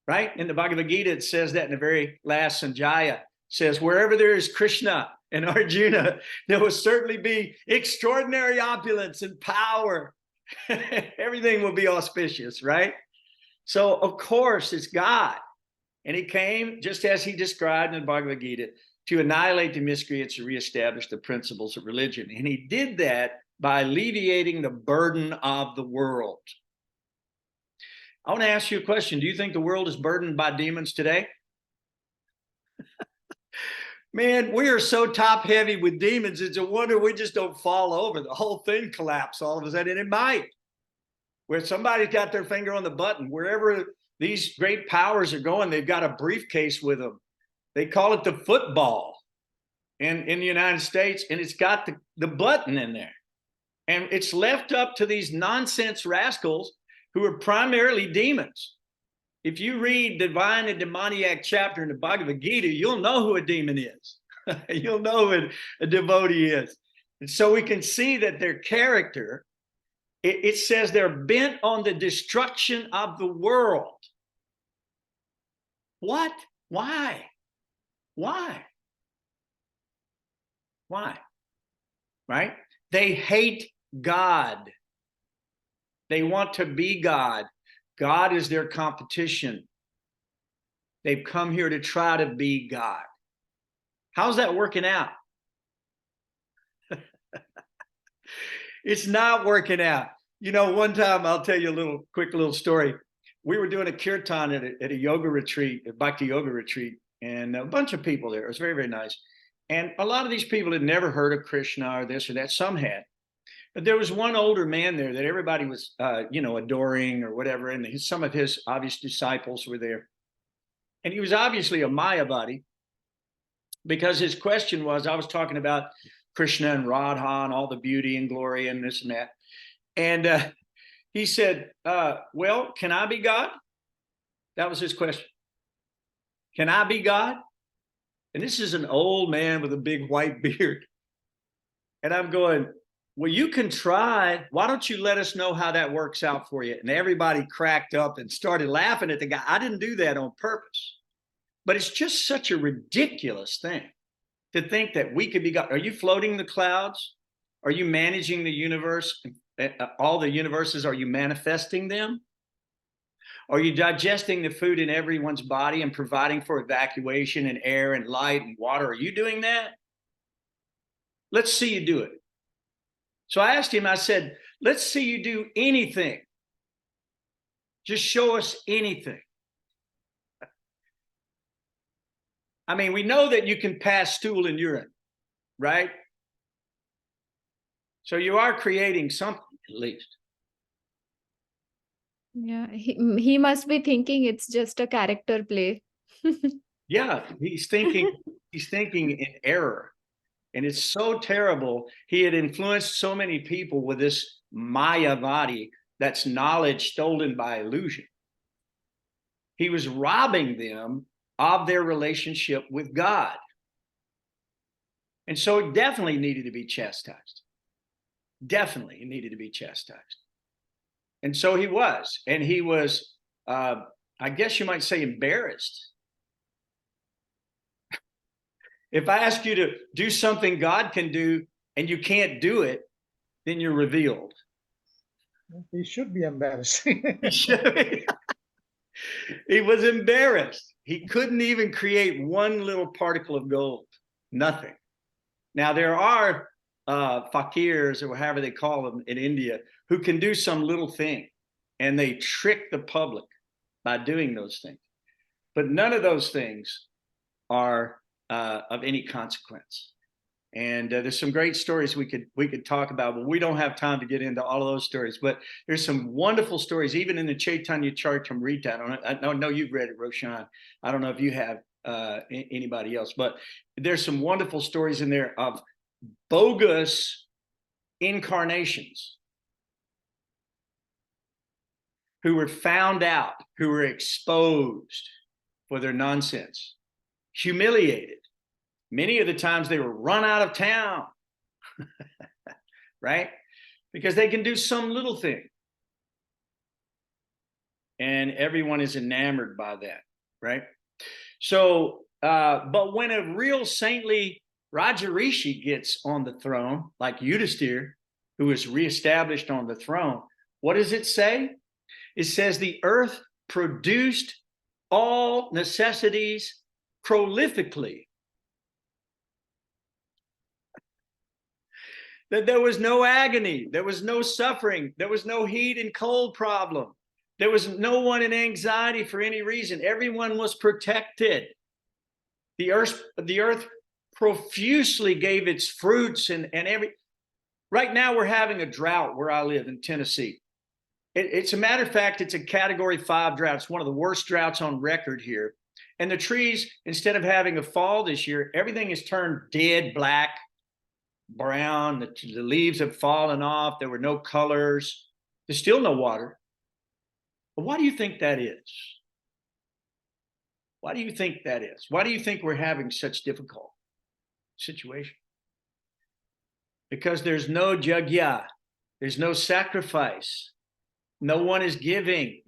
Right? In the Bhagavad Gita, it says that in the very last Sanjaya, says, wherever there is Krishna and Arjuna, there will certainly be extraordinary opulence and power. Everything will be auspicious, right? So, of course, it's God. And he came, just as he described in the Bhagavad Gita, to annihilate the miscreants and reestablish the principles of religion. And he did that by alleviating the burden of the world. I want to ask you a question. Do you think the world is burdened by demons today? Man, we are so top heavy with demons. It's a wonder we just don't fall over. The whole thing collapse all of a sudden. It might. Where somebody's got their finger on the button. Wherever these great powers are going, they've got a briefcase with them. They call it the football in the United States. And it's got the button in there. And it's left up to these nonsense rascals who are primarily demons. If you read divine and demoniac chapter in the Bhagavad Gita, you'll know who a demon is. You'll know who a devotee is. And so we can see that their character, it says they're bent on the destruction of the world. What? Why? Why? Why? Right? They hate God. They want to be God. God is their competition. They've come here to try to be God. How's that working out? It's not working out. You know, one time, I'll tell you a quick little story. We were doing a kirtan at a yoga retreat, a bhakti yoga retreat, and a bunch of people there. It was very, very nice. And a lot of these people had never heard of Krishna or this or that. Some had. But there was one older man there that everybody was, adoring or whatever. And some of his obvious disciples were there. And he was obviously a Mayavadi, because his question was, I was talking about Krishna and Radha and all the beauty and glory and this and that. And he said, well, can I be God? That was his question. Can I be God? And this is an old man with a big white beard. And I'm going, well, you can try. Why don't you let us know how that works out for you? And everybody cracked up and started laughing at the guy. I didn't do that on purpose. But it's just such a ridiculous thing to think that we could be God. Are you floating the clouds? Are you managing the universe? All the universes, are you manifesting them? Are you digesting the food in everyone's body and providing for evacuation and air and light and water? Are you doing that? Let's see you do it. So I asked him, I said, let's see you do anything. Just show us anything. I mean, we know that you can pass stool and urine, right? So you are creating something, at least. Yeah, he must be thinking it's just a character play. Yeah, he's thinking in error. And it's so terrible. He had influenced so many people with this Mayavadi, that's knowledge stolen by illusion. He was robbing them of their relationship with God. And so it definitely needed to be chastised. Definitely it needed to be chastised. And so he was. And he was, I guess you might say, embarrassed. If I ask you to do something God can do and you can't do it, then you're revealed. He should be embarrassed. He was embarrassed. He couldn't even create one little particle of gold. Nothing. Now, there are fakirs, or however they call them in India, who can do some little thing, and they trick the public by doing those things. But none of those things are of any consequence. And there's some great stories we could talk about, but we don't have time to get into all of those stories. But there's some wonderful stories, even in the Chaitanya Charitamrita. I know you've read it, Roshan. I don't know if you have, anybody else, but there's some wonderful stories in there of bogus incarnations who were found out, who were exposed for their nonsense, humiliated. Many of the times they were run out of town, right? Because they can do some little thing. And everyone is enamored by that, right? So, but when a real saintly Rajarishi gets on the throne, like Yudhisthira, who is reestablished on the throne, what does it say? It says the earth produced all necessities prolifically. That there was no agony, there was no suffering, there was no heat and cold problem. There was no one in anxiety for any reason. Everyone was protected. The earth profusely gave its fruits and every. Right now we're having a drought where I live in Tennessee. It's a matter of fact, it's a Category 5 drought. It's one of the worst droughts on record here. And the trees, instead of having a fall this year, everything is turned dead black, brown. The leaves have fallen off. There were no colors. There's still no water. But why do you think that is? Why do you think that is? Why do you think we're having such difficult situation? Because there's no jagya, there's no sacrifice. No one is giving.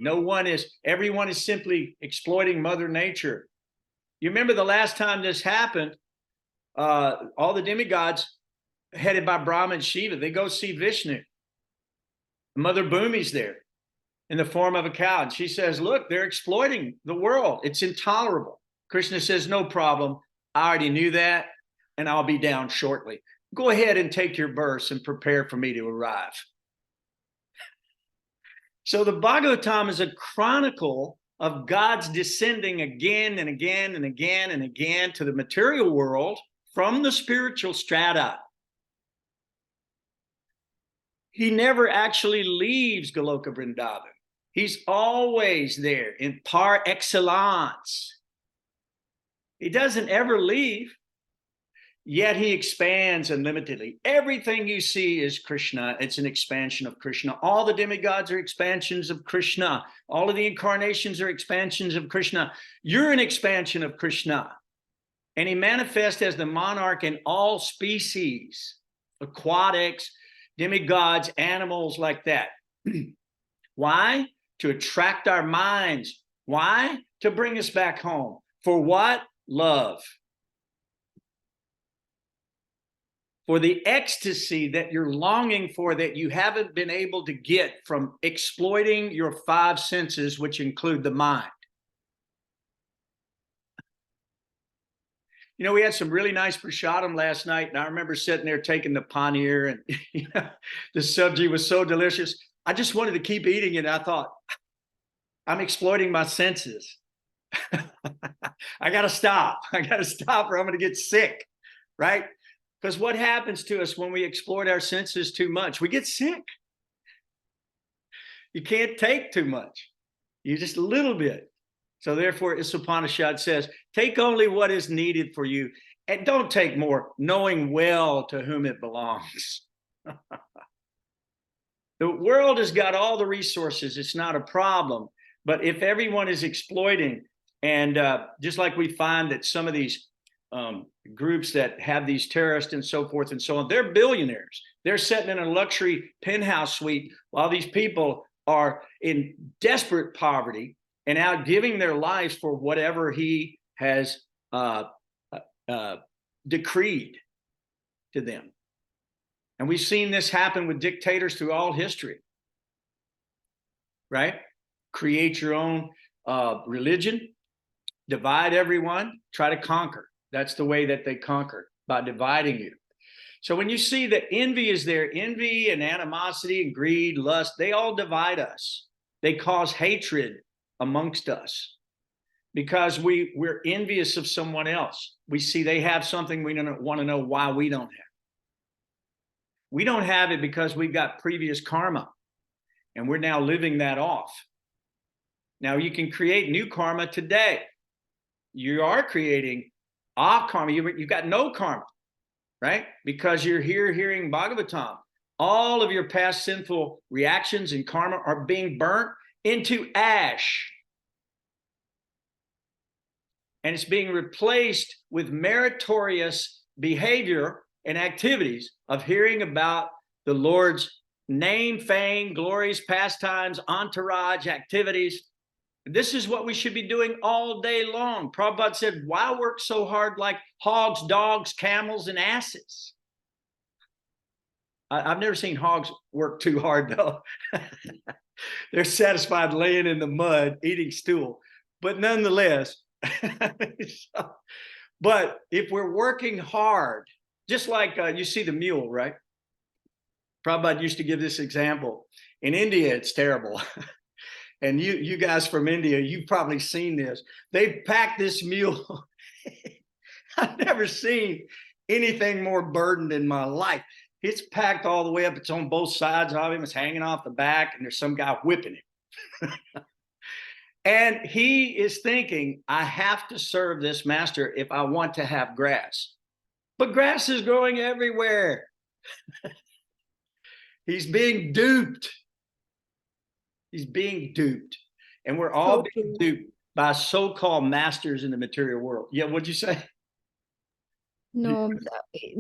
Everyone is simply exploiting Mother Nature. You remember the last time this happened, all the demigods headed by Brahma and Shiva, they go see Vishnu. Mother Bhumi's there in the form of a cow. And she says, look, they're exploiting the world. It's intolerable. Krishna says, no problem. I already knew that, and I'll be down shortly. Go ahead and take your verse and prepare for me to arrive. So the Bhagavatam is a chronicle of God's descending again and again and again and again to the material world from the spiritual strata. He never actually leaves Goloka Vrindavan. He's always there in par excellence. He doesn't ever leave. Yet he expands unlimitedly. Everything you see is Krishna. It's an expansion of Krishna. All the demigods are expansions of Krishna. All of the incarnations are expansions of Krishna. You're an expansion of Krishna. And he manifests as the monarch in all species, aquatics, demigods, animals like that. Why? To attract our minds. Why? To bring us back home. For what? Love. For the ecstasy that you're longing for that you haven't been able to get from exploiting your five senses, which include the mind. You know, we had some really nice prasadam last night, and I remember sitting there taking the paneer, and the sabji was so delicious. I just wanted to keep eating it. I thought, I'm exploiting my senses. I got to stop. I got to stop or I'm going to get sick, right? Because what happens to us when we exploit our senses too much? We get sick. You can't take too much. You just a little bit. So therefore, Upanishad says, take only what is needed for you and don't take more, knowing well to whom it belongs. The world has got all the resources. It's not a problem. But if everyone is exploiting, and just like we find that some of these groups that have these terrorists and so forth and so on, they're billionaires. They're sitting in a luxury penthouse suite while these people are in desperate poverty and out giving their lives for whatever he has decreed to them. And we've seen this happen with dictators through all history, right? Create your own religion, divide everyone, try to conquer. That's the way that they conquer, by dividing you. So when you see that envy is there, envy and animosity and greed, lust, they all divide us. They cause hatred amongst us because we're envious of someone else. We see they have something, we don't want to know why we don't have it. We don't have it because we've got previous karma and we're now living that off. Now you can create new karma today. You are creating karma. You've got no karma, right? Because you're here hearing Bhagavatam. All of your past sinful reactions and karma are being burnt into ash. And it's being replaced with meritorious behavior and activities of hearing about the Lord's name, fame, glories, pastimes, entourage, activities. This is what we should be doing all day long. Prabhupada said, why work so hard like hogs, dogs, camels, and asses? I've never seen hogs work too hard, though. They're satisfied laying in the mud, eating stool. But nonetheless, but if we're working hard, just like you see the mule, right? Prabhupada used to give this example. In India, it's terrible. And you guys from India, you've probably seen this. They packed this mule. I've never seen anything more burdened in my life. It's packed all the way up. It's on both sides of him. It's hanging off the back, and there's some guy whipping him. And he is thinking, I have to serve this master if I want to have grass. But grass is growing everywhere. He's being duped. He's being duped. And we're all So being true. duped by so-called masters in the material world. Yeah, what'd you say? No,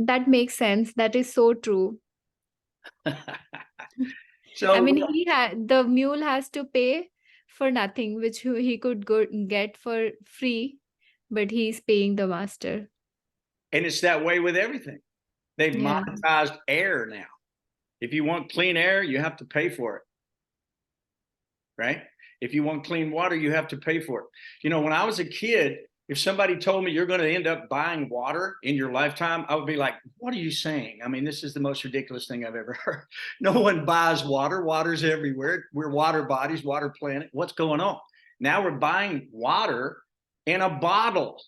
that makes sense. That is so true. So I mean, the mule has to pay for nothing, which he could get for free, but he's paying the master. and it's that way with everything. They've Yeah. monetized air now. If you want clean air, you have to pay for it. Right? If you want clean water, you have to pay for it. You know, when I was a kid, if somebody told me you're going to end up buying water in your lifetime, I would be like, what are you saying? I mean, this is the most ridiculous thing I've ever heard. No one buys water. Water's everywhere. We're water bodies, water planet. What's going on? Now we're buying water in a bottle.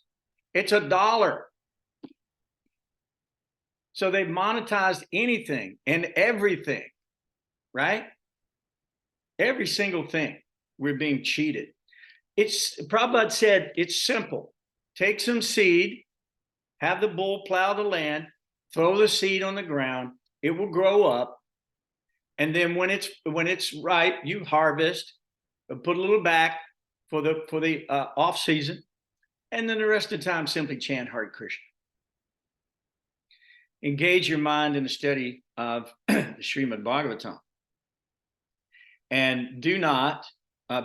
It's $1. So they've monetized anything and everything, right? Every single thing. We're being cheated. Prabhupada said, it's simple. Take some seed, have the bull plow the land, throw the seed on the ground, it will grow up. And then when it's ripe, you harvest, put a little back for the off season. And then the rest of the time, simply chant Hare Krishna. Engage your mind in the study of the Srimad Bhagavatam. And do not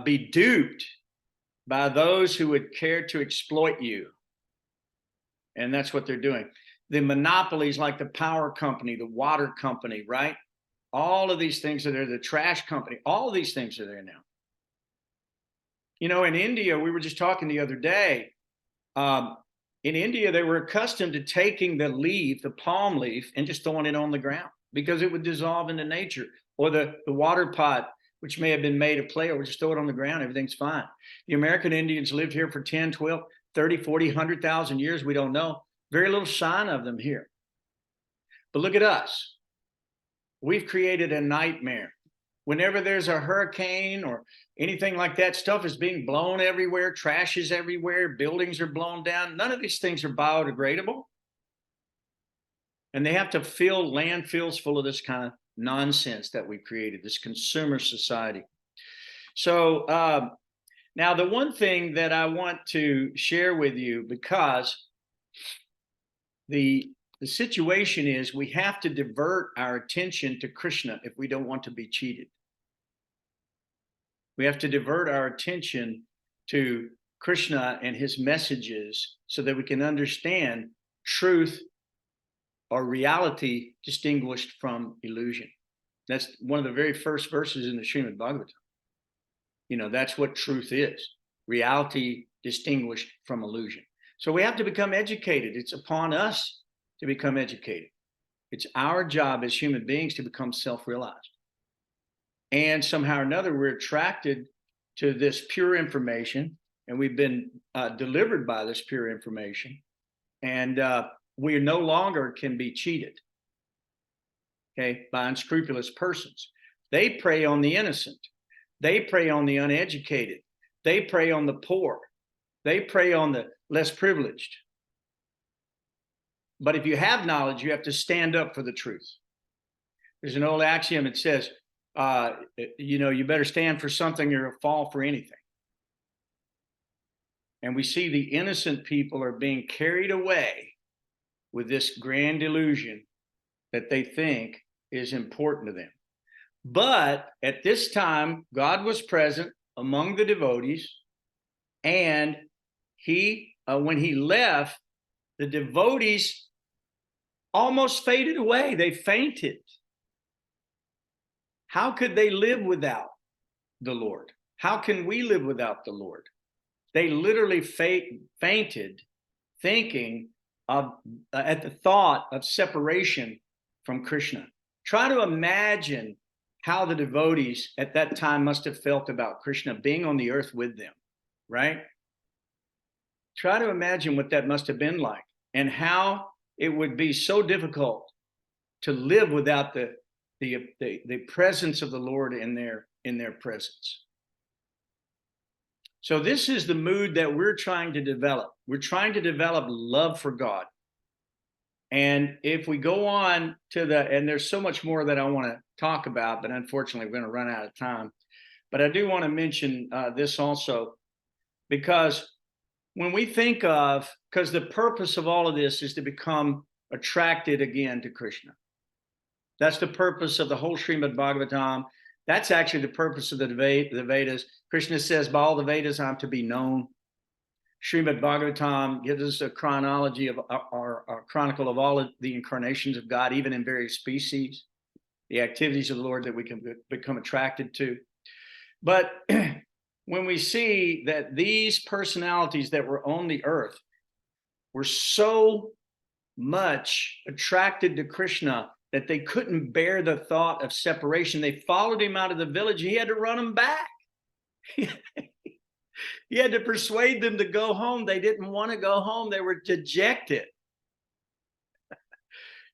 be duped by those who would care to exploit you. And that's what they're doing. The monopolies like the power company, the water company, right? All of these things are there, the trash company, all of these things are there now. You know, in India, we were just talking the other day, in India, they were accustomed to taking the leaf, the palm leaf, and just throwing it on the ground because it would dissolve into nature. Or the water pot, which may have been made of clay, or just throw it on the ground, everything's fine. The American Indians lived here for 10, 12, 30, 40, 100,000 years, we don't know. Very little sign of them here. But look at us. We've created a nightmare. Whenever there's a hurricane or anything like that, stuff is being blown everywhere, trash is everywhere, buildings are blown down. None of these things are biodegradable. And they have to fill landfills full of this kind of nonsense that we created, this consumer society. So now the one thing that I want to share with you, because the situation is we have to divert our attention to Krishna if we don't want to be cheated. We have to divert our attention to Krishna and his messages so that we can understand truth or reality distinguished from illusion. That's one of the very first verses in the Srimad Bhagavatam. You know, that's what truth is. Reality distinguished from illusion. So we have to become educated. It's upon us to become educated. It's our job as human beings to become self-realized. And somehow or another, we're attracted to this pure information, and we've been delivered by this pure information. And we no longer can be cheated, okay, by unscrupulous persons. They prey on the innocent. They prey on the uneducated. They prey on the poor. They prey on the less privileged. But if you have knowledge, you have to stand up for the truth. There's an old axiom that says, you know, you better stand for something or fall for anything. And we see the innocent people are being carried away with this grand illusion that they think is important to them. But at this time, God was present among the devotees, and when he left, the devotees almost faded away. They fainted. How could they live without the Lord? How can we live without the Lord? They literally fainted, thinking of at the thought of separation from Krishna. Try to imagine how the devotees at that time must have felt about Krishna being on the earth with them, right? Try to imagine what that must have been like, and how it would be so difficult to live without the presence of the Lord in their presence. So this is the mood that we're trying to develop. We're trying to develop love for God. And if we go on to and there's so much more that I want to talk about, but unfortunately we're going to run out of time. But I do want to mention this also, because when we think of, because the purpose of all of this is to become attracted again to Krishna. That's the purpose of the whole Srimad Bhagavatam. That's actually the purpose of the Vedas. Krishna says, by all the Vedas, I'm to be known. Srimad Bhagavatam gives us a chronology of our chronicle of all of the incarnations of God, even in various species, the activities of the Lord that we can become attracted to. But when we see that these personalities that were on the earth were so much attracted to Krishna that they couldn't bear the thought of separation, they followed him out of the village. He had to run them back. He had to persuade them to go home. They didn't want to go home. They were dejected.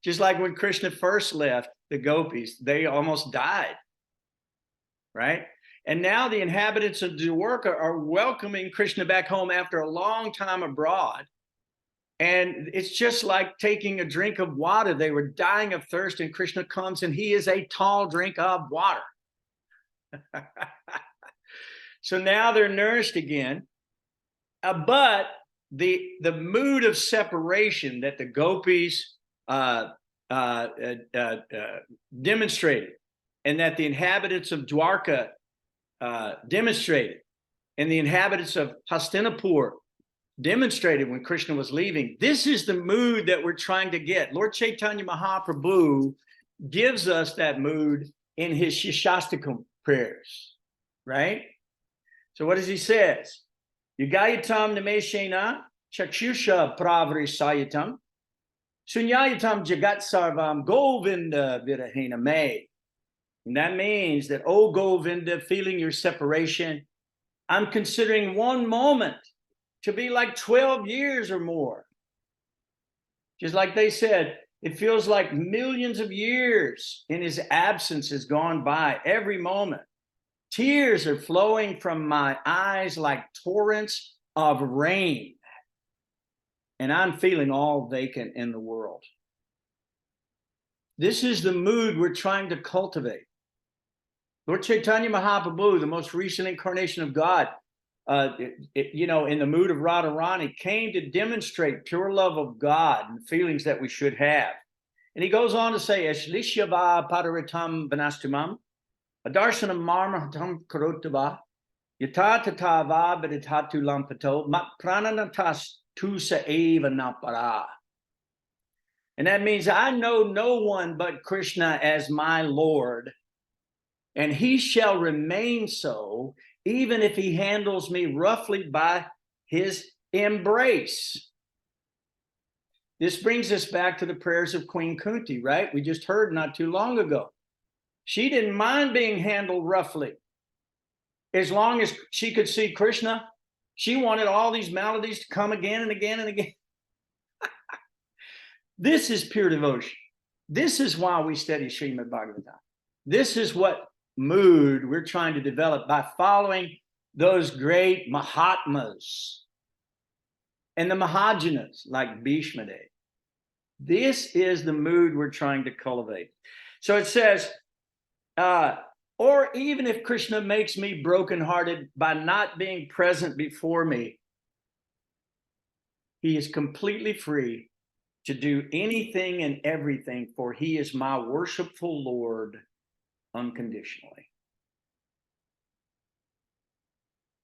Just like when Krishna first left the gopis, they almost died, right? And now the inhabitants of Dvaraka are welcoming Krishna back home after a long time abroad. And it's just like taking a drink of water. They were dying of thirst, and Krishna comes and he is a tall drink of water. So now they're nourished again. But the mood of separation that the gopis demonstrated, and that the inhabitants of Dvaraka demonstrated, and the inhabitants of Hastinapur demonstrated when Krishna was leaving, this is the mood that we're trying to get. Lord Chaitanya Mahaprabhu gives us that mood in his Shishastakam prayers, right? So what does he says? Yugayatam nameshena chakshusha pravri sayatam sunyayatam jagat sarvam govinda virahena me. And that means that, oh Govinda, feeling your separation, I'm considering one moment to be like 12 years or more. Just like they said, it feels like millions of years in his absence has gone by every moment. Tears are flowing from my eyes like torrents of rain. And I'm feeling all vacant in the world. This is the mood we're trying to cultivate. Lord Chaitanya Mahaprabhu, the most recent incarnation of God, in the mood of Radharani, came to demonstrate pure love of God and feelings that we should have. And he goes on to say, Eslishyava padaritam vanastumam, adarsanam marmahatam karotava, yatatatava beditatu lampato, mat prananatas tusa eva napara. And that means I know no one but Krishna as my Lord, and he shall remain so, even if he handles me roughly by his embrace. This brings us back to the prayers of Queen Kunti, right? We just heard not too long ago. She didn't mind being handled roughly. As long as she could see Krishna, she wanted all these maladies to come again and again and again. This is pure devotion. This is why we study Srimad Bhagavatam. This is what mood we're trying to develop by following those great Mahatmas and the Mahajanas like Bhishma Dev. This is the mood we're trying to cultivate. So it says, or even if Krishna makes me brokenhearted by not being present before me, he is completely free to do anything and everything, for he is my worshipful Lord unconditionally.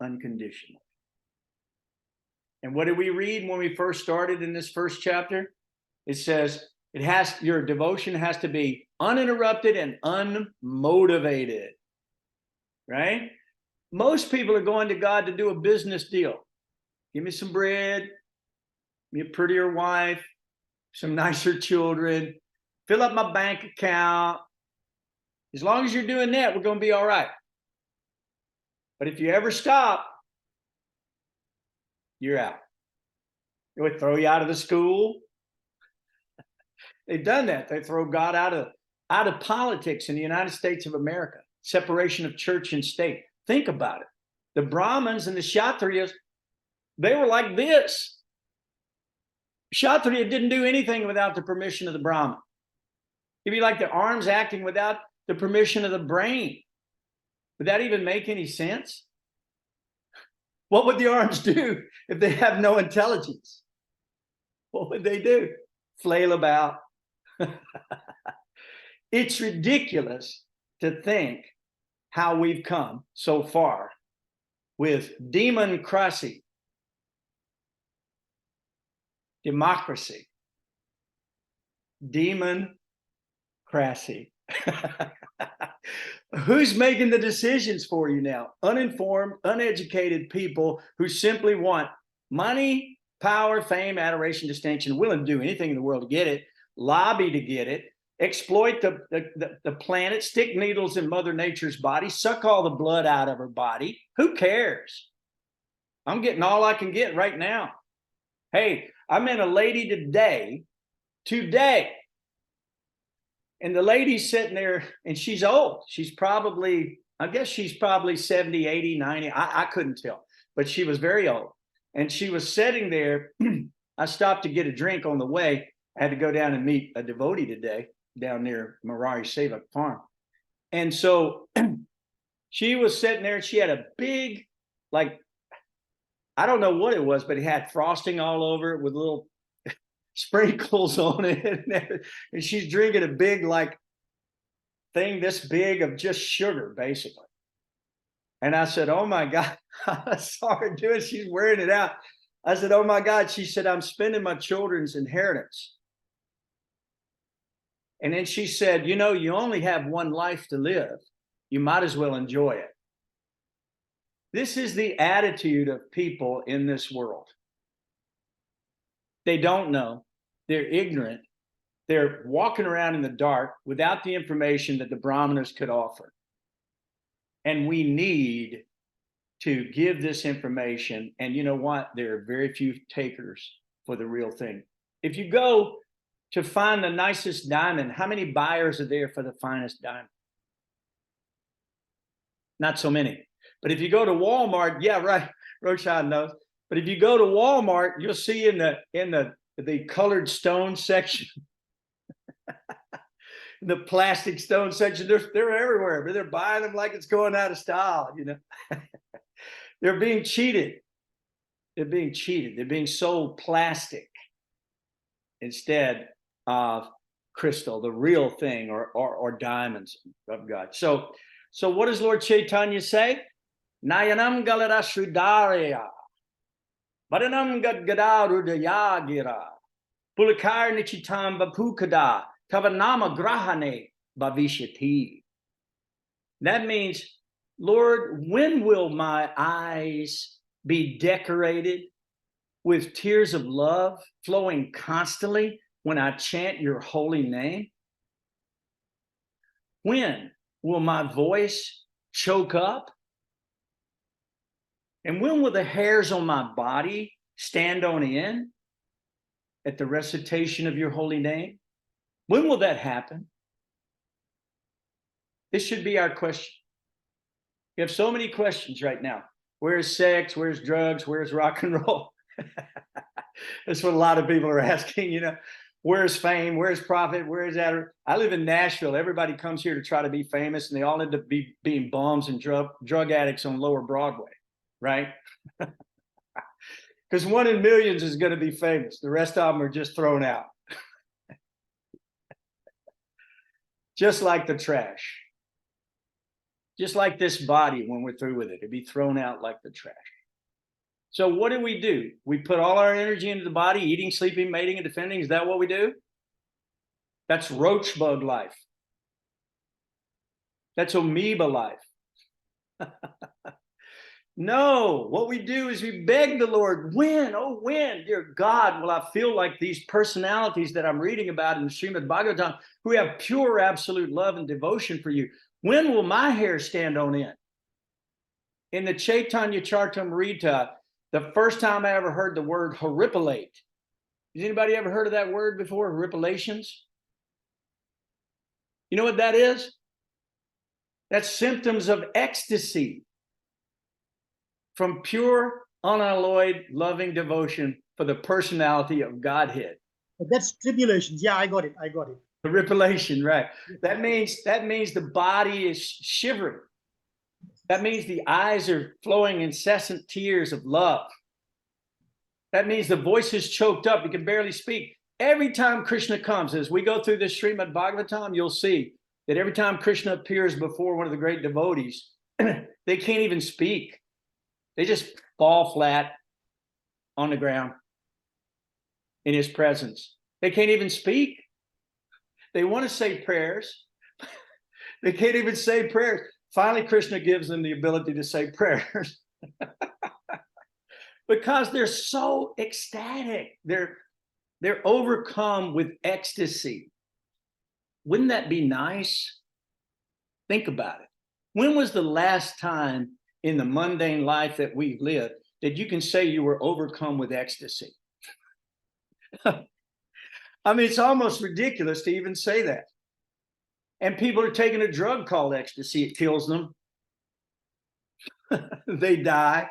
Unconditionally. And what did we read when we first started in this first chapter? It says your devotion has to be uninterrupted and unmotivated, right? Most people are going to God to do a business deal. Give me some bread, give me a prettier wife, some nicer children, fill up my bank account. As long as you're doing that, we're going to be all right. But if you ever stop, you're out. They would throw you out of the school. They've done that. They throw God out of politics in the United States of America. Separation of church and state. Think about it. The Brahmins and the Kshatriyas, they were like this. Kshatriya didn't do anything without the permission of the Brahmin. It'd be like the arms acting without the permission of the brain. Would that even make any sense? What would the arms do if they have no intelligence? What would they do? Flail about. It's ridiculous to think how we've come so far with democracy, democracy. Who's making the decisions for you now? Uninformed, uneducated people who simply want money, power, fame, adoration, distinction, willing to do anything in the world to get it, lobby to get it, exploit the planet, stick needles in Mother Nature's body, suck all the blood out of her body. Who cares? I'm getting all I can get right now. Hey, I met a lady today, and the lady's sitting there, and she's old. She's probably, I guess she's probably 70, 80, 90. I couldn't tell, but she was very old. And she was sitting there. I stopped to get a drink on the way. I had to go down and meet a devotee today down near Marari Sevak Farm. And so she was sitting there, and she had a big, like, I don't know what it was, but it had frosting all over it with little sprinkles on it. And she's drinking a big, like, thing this big of just sugar, basically. And I said, oh my God, I saw her do it. She's wearing it out. I said, oh my God. She said, I'm spending my children's inheritance. And then she said, you know, you only have one life to live. You might as well enjoy it. This is the attitude of people in this world. They don't know. They're ignorant. They're walking around in the dark without the information that the Brahmanas could offer. And we need to give this information. And you know what? There are very few takers for the real thing. If you go to find the nicest diamond, how many buyers are there for the finest diamond? Not so many. But if you go to Walmart, yeah, right, Roshan knows. But if you go to Walmart, you'll see in the colored stone section, the plastic stone section, they're everywhere, but they're buying them like it's going out of style, you know. They're being cheated. They're being cheated. They're being sold plastic instead of crystal, the real thing, or diamonds of God. So what does Lord Chaitanya say? Nayanam galara shudarya, Vadanam gadgadarudaya gira, Pulikar nichitam bapukada, Tavanama grahane bhavishyati. That means, Lord, when will my eyes be decorated with tears of love flowing constantly when I chant your holy name? When will my voice choke up? And when will the hairs on my body stand on end at the recitation of your holy name? When will that happen? This should be our question. We have so many questions right now. Where's sex? Where's drugs? Where's rock and roll? That's what a lot of people are asking, you know. Where's fame? Where's profit? Where's that? I live in Nashville. Everybody comes here to try to be famous, and they all end up being bums and drug addicts on Lower Broadway, right? Because 1 in millions is going to be famous. The rest of them are just thrown out. Just like the trash. Just like this body, when we're through with it, it'd be thrown out like the trash. So what do? We put all our energy into the body, eating, sleeping, mating, and defending. Is that what we do? That's roach bug life. That's amoeba life. No, what we do is we beg the Lord, when, oh when, dear God, will I feel like these personalities that I'm reading about in the Srimad Bhagavatam, who have pure absolute love and devotion for you? When will my hair stand on end? In the Chaitanya Charitamrita, the first time I ever heard the word horripilate. Has anybody ever heard of that word before, horripilations? You know what that is? That's symptoms of ecstasy from pure, unalloyed, loving devotion for the personality of Godhead. That's tribulations. Yeah, I got it. Horripilation, right. That means the body is shivering. That means the eyes are flowing incessant tears of love. That means the voice is choked up. You can barely speak. Every time Krishna comes, as we go through this Srimad Bhagavatam, you'll see that every time Krishna appears before one of the great devotees, they can't even speak. They just fall flat on the ground in his presence. They can't even speak. They want to say prayers. They can't even say prayers. Finally, Krishna gives them the ability to say prayers because they're so ecstatic. They're overcome with ecstasy. Wouldn't that be nice? Think about it. When was the last time in the mundane life that we've lived that you can say you were overcome with ecstasy? I mean, it's almost ridiculous to even say that. And people are taking a drug called ecstasy. It kills them. They die.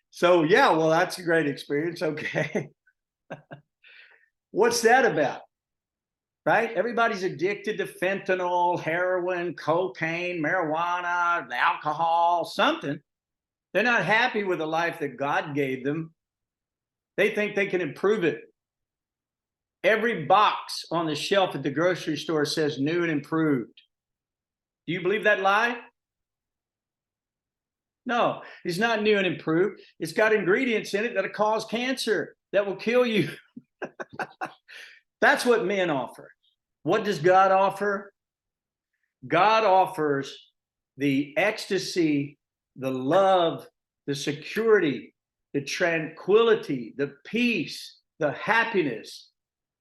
So, yeah, well, that's a great experience. Okay. What's that about? Right? Everybody's addicted to fentanyl, heroin, cocaine, marijuana, alcohol, something. They're not happy with the life that God gave them. They think they can improve it. Every box on the shelf at the grocery store says new and improved. Do you believe that lie? No, it's not new and improved. It's got ingredients in it that'll cause cancer, that will kill you. That's what men offer. What does God offer? God offers the ecstasy, the love, the security, the tranquility, the peace, the happiness,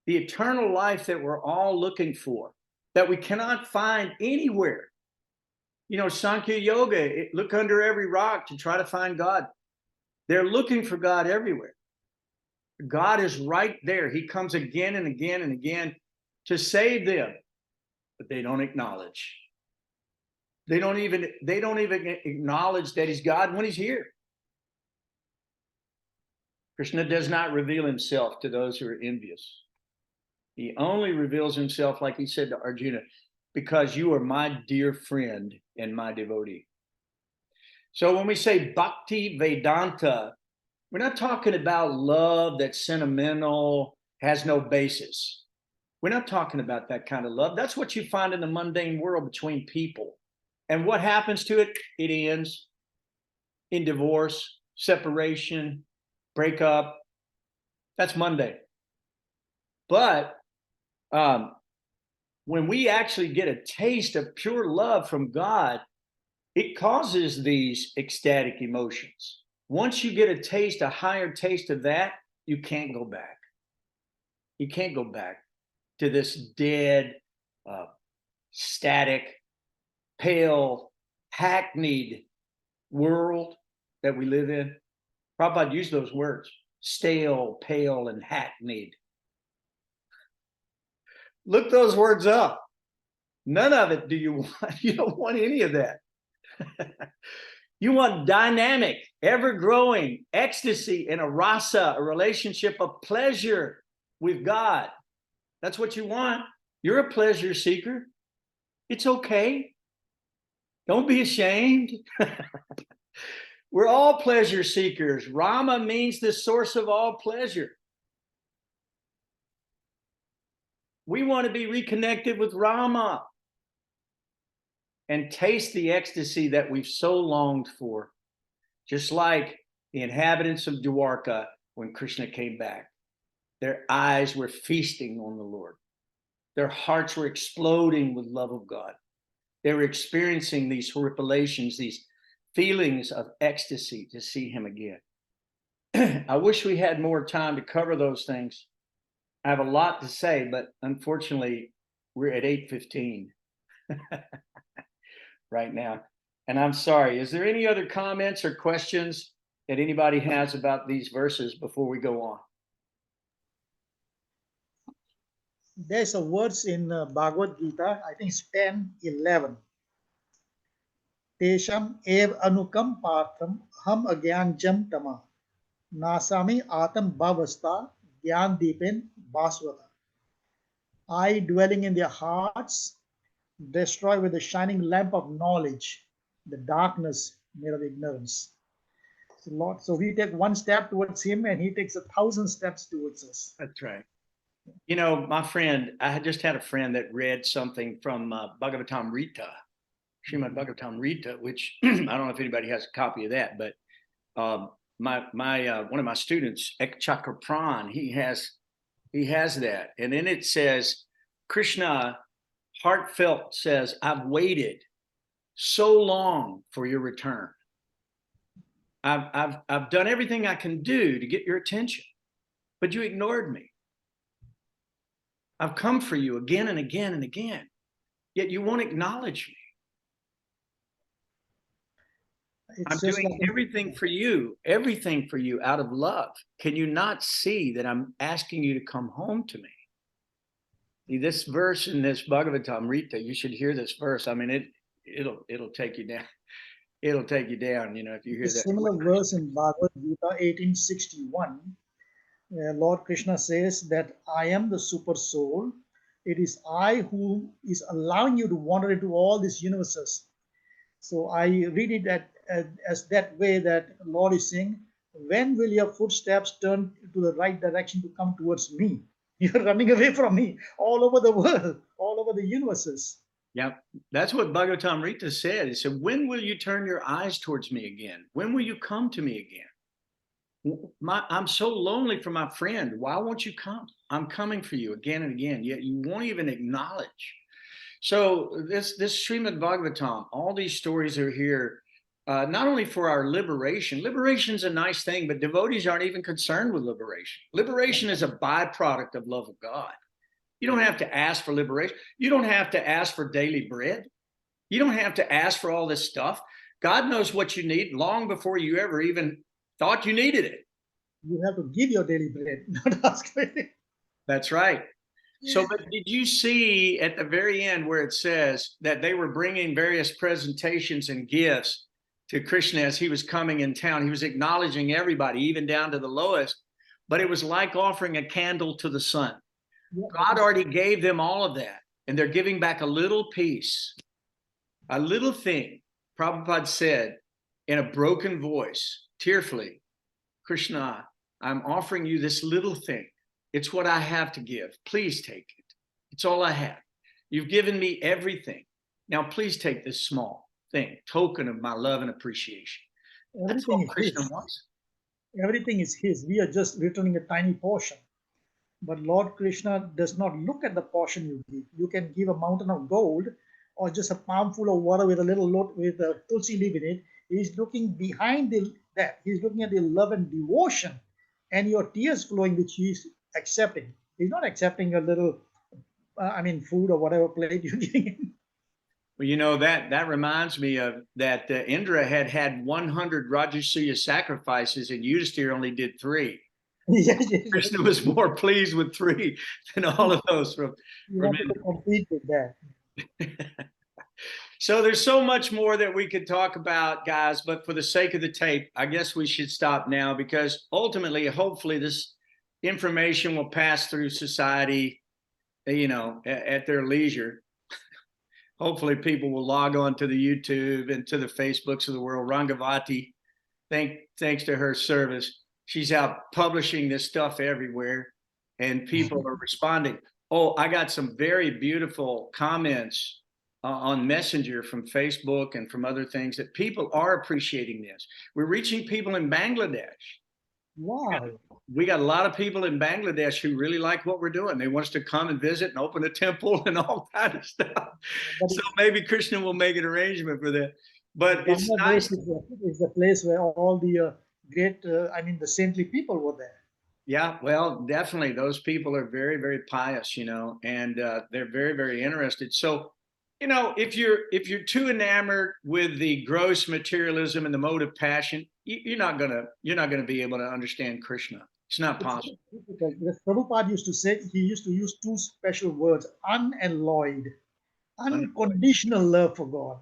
the eternal life that we're all looking for, that we cannot find anywhere. You know, Sankhya Yoga, look under every rock to try to find God. They're looking for God everywhere. God is right there. He comes again and again and again to save them, but they don't acknowledge. They don't even acknowledge that he's God when he's here. Krishna does not reveal himself to those who are envious. He only reveals himself, like he said to Arjuna, because you are my dear friend and my devotee. So when we say Bhakti Vedanta, we're not talking about love that's sentimental, has no basis. We're not talking about that kind of love. That's what you find in the mundane world between people. And what happens to it? It ends in divorce, separation, breakup. That's mundane. But when we actually get a taste of pure love from God, it causes these ecstatic emotions. Once you get a taste, a higher taste of that, you can't go back. You can't go back to this dead, static, pale, hackneyed world that we live in. Prabhupada used those words, stale, pale, and hackneyed. Look those words up. None of it do you want. You don't want any of that. You want dynamic, ever-growing ecstasy and a rasa, a relationship of pleasure with God. That's what you want. You're a pleasure seeker. It's okay. Don't be ashamed. We're all pleasure seekers. Rama means the source of all pleasure. We want to be reconnected with Rama and taste the ecstasy that we've so longed for, just like the inhabitants of Dvaraka when Krishna came back. Their eyes were feasting on the Lord. Their hearts were exploding with love of God. They were experiencing these horripilations, these feelings of ecstasy to see him again. I wish we had more time to cover those things. I have a lot to say, but unfortunately, we're at 8:15 right now. And I'm sorry. Is there any other comments or questions that anybody has about these verses before we go on? There's a verse in Bhagavad Gita, I think it's 10:11. Tesham ev anukam patham ham agyanjam tama nasami atam bhavasta gyan deepen baswata. I dwelling in their hearts, destroy with the shining lamp of knowledge, the darkness made of ignorance. So, Lord, so we take one step towards him and he takes 1,000 steps towards us. That's right. You know, my friend, I had just had a friend that read something from Bhagavatam Rita, Srimad Bhagavatam Rita, which I don't know if anybody has a copy of that, but my one of my students, Ek Chakra Pran, he has that. And then it says, Krishna, heartfelt, says, I've waited so long for your return. I've done everything I can do to get your attention, but you ignored me. I've come for you again and again and again, yet you won't acknowledge me. I'm doing everything for you out of love. Can you not see that I'm asking you to come home to me? See, this verse in this Bhagavatam Rita, you should hear this verse. I mean, it'll take you down. It'll take you down, you know, if you hear that. Similar verse in Bhagavad Gita 1861, where Lord Krishna says that I am the super soul. It is I who is allowing you to wander into all these universes. So I read it as that way, that Lord is saying, when will your footsteps turn to the right direction to come towards me? You're running away from me all over the world, all over the universes. Yeah, that's what Bhagavatam Rita said. He said, when will you turn your eyes towards me again? When will you come to me again? I'm so lonely for my friend. Why won't you come? I'm coming for you again and again, yet you won't even acknowledge. So this Srimad Bhagavatam, all these stories are here, not only for our liberation. Liberation is a nice thing, but devotees aren't even concerned with liberation. Liberation is a byproduct of love of God. You don't have to ask for liberation. You don't have to ask for daily bread. You don't have to ask for all this stuff. God knows what you need long before you ever even thought you needed it. You have to give your daily bread, not ask for it. That's right. So, but did you see at the very end where it says that they were bringing various presentations and gifts to Krishna as he was coming in town? He was acknowledging everybody, even down to the lowest, but it was like offering a candle to the sun. God already gave them all of that, and they're giving back a little piece, a little thing. Prabhupada said in a broken voice, tearfully, Krishna, I'm offering you this little thing. It's what I have to give. Please take it. It's all I have. You've given me everything. Now, please take this small thing, token of my love and appreciation. That's all Krishna wants. Everything is his. We are just returning a tiny portion. But Lord Krishna does not look at the portion you give. You can give a mountain of gold or just a palmful of water with a little lot with a tulsi leaf in it. He's looking behind that. He's looking at the love and devotion and your tears flowing, which he's accepting. He's not accepting a little, food or whatever plate you're giving him. Well, you know, that reminds me of that Indra had 100 Rajasuya sacrifices and Yudhishthira only did 3. Yes. Krishna was more pleased with 3 than all of those from Indra. Compete with that. So there's so much more that we could talk about, guys, but for the sake of the tape, I guess we should stop now, because ultimately, hopefully this information will pass through society, you know, at their leisure. Hopefully people will log on to the YouTube and to the Facebooks of the world. Rangavati, thanks to her service, she's out publishing this stuff everywhere, and people are responding. Oh, I got some very beautiful comments on Messenger from Facebook and from other things that people are appreciating this. We're reaching people in Bangladesh. Wow. We got a lot of people in Bangladesh who really like what we're doing. They want us to come and visit and open a temple and all kind of stuff. So maybe Krishna will make an arrangement for that. But it's nice. It's the place where all the great, the saintly people were there. Yeah, well, definitely. Those people are very, very pious, you know, and they're very, very interested. So, you know, if you're too enamored with the gross materialism and the mode of passion, you're not gonna be able to understand Krishna. It's not possible. Prabhupada used to say, he used to use 2 special words: unalloyed, unconditional love for God.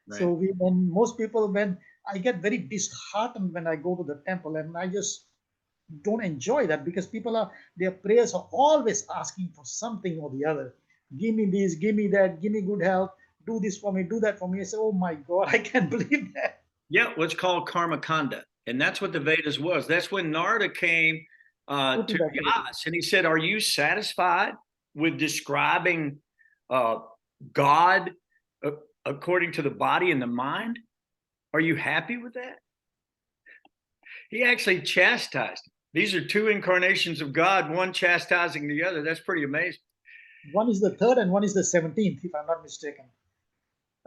Right. So when I get very disheartened when I go to the temple, and I just don't enjoy that, because their prayers are always asking for something or the other. Give me this, give me that, give me good health, do this for me, do that for me. I said, oh my God, I can't believe that. Yeah, what's called karma kanda. And that's what the Vedas was. That's when Narada came to Vyas, and he said, are you satisfied with describing God according to the body and the mind? Are you happy with that? He actually chastised. These are two incarnations of God, one chastising the other. That's pretty amazing. One is the third and one is the 17th, if I'm not mistaken.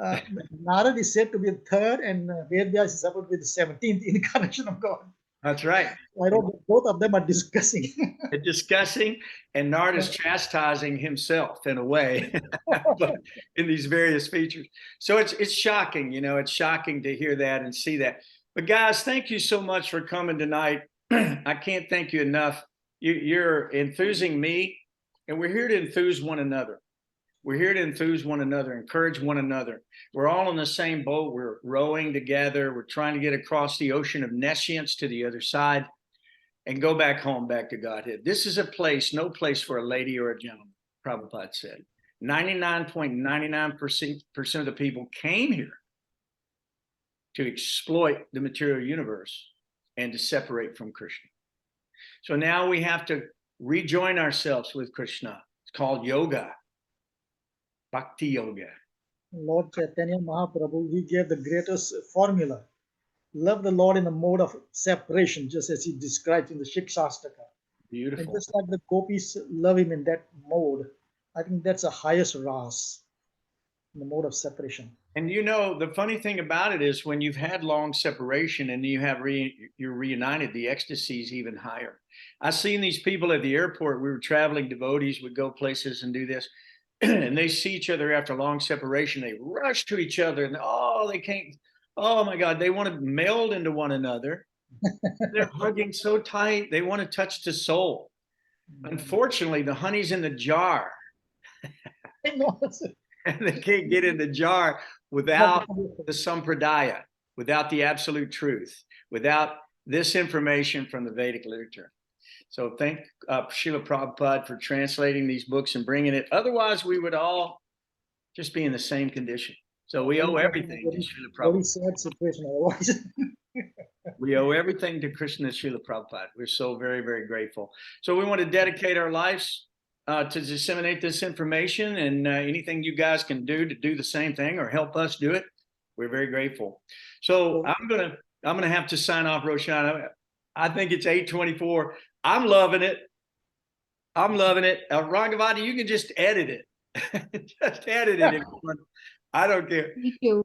Narad is said to be the third, and Vedas is supposed to be the 17th incarnation of God. That's right. I don't know, both of them are discussing. Discussing, and Narada is chastising himself in a way, but in these various features. So it's shocking, you know, it's shocking to hear that and see that. But guys, thank you so much for coming tonight. I can't thank you enough. You're enthusing me, and we're here to enthuse one another. We're here to enthuse one another, encourage one another. We're all in the same boat. We're rowing together. We're trying to get across the ocean of nescience to the other side and go back home, back to Godhead. This is a place, no place for a lady or a gentleman, Prabhupada said. 99.99% of the people came here to exploit the material universe and to separate from Krishna. So now we have to rejoin ourselves with Krishna. It's called yoga. Bhakti Yoga. Lord Chaitanya Mahaprabhu, he gave the greatest formula. Love the Lord in the mode of separation, just as he described in the Shikshastaka. Beautiful. And just like the gopis love him in that mode, I think that's the highest ras, in the mode of separation. And you know, the funny thing about it is when you've had long separation and you have you're reunited, the ecstasy is even higher. I've seen these people at the airport. We were traveling devotees, would go places and do this. And they see each other after long separation. They rush to each other and they can't. Oh my God, they want to meld into one another. They're hugging so tight. They want to touch the soul. Unfortunately, the honey's in the jar. And they can't get in the jar without the sampradaya, without the absolute truth, without this information from the Vedic literature. So thank Srila Prabhupada for translating these books and bringing it. Otherwise, we would all just be in the same condition. So we owe everything to Srila Prabhupada. Very sad situation otherwise. We owe everything to Krishna and Srila Prabhupada. We're so very, very grateful. So we want to dedicate our lives to disseminate this information, and anything you guys can do to do the same thing or help us do it, we're very grateful. So I'm gonna have to sign off, Roshan. I think it's 8:24. I'm loving it. Rangavati, you can just edit it. Just edit it. I don't care. Me too.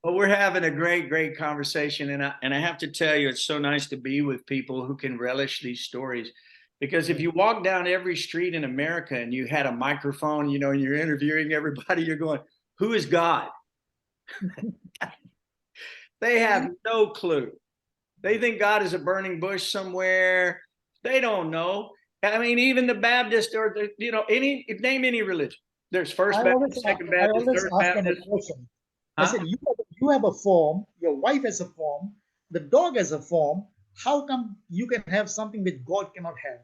But we're having a great, great conversation, and I have to tell you, it's so nice to be with people who can relish these stories. Because if you walk down every street in America and you had a microphone, you know, and you're interviewing everybody, you're going, who is God? They have no clue. They think God is a burning bush somewhere. They don't know. I mean, even the Baptist or name any religion. There's First Baptist, Second Baptist, Third Baptist. I said, you have a form, your wife has a form, the dog has a form. How come you can have something which God cannot have?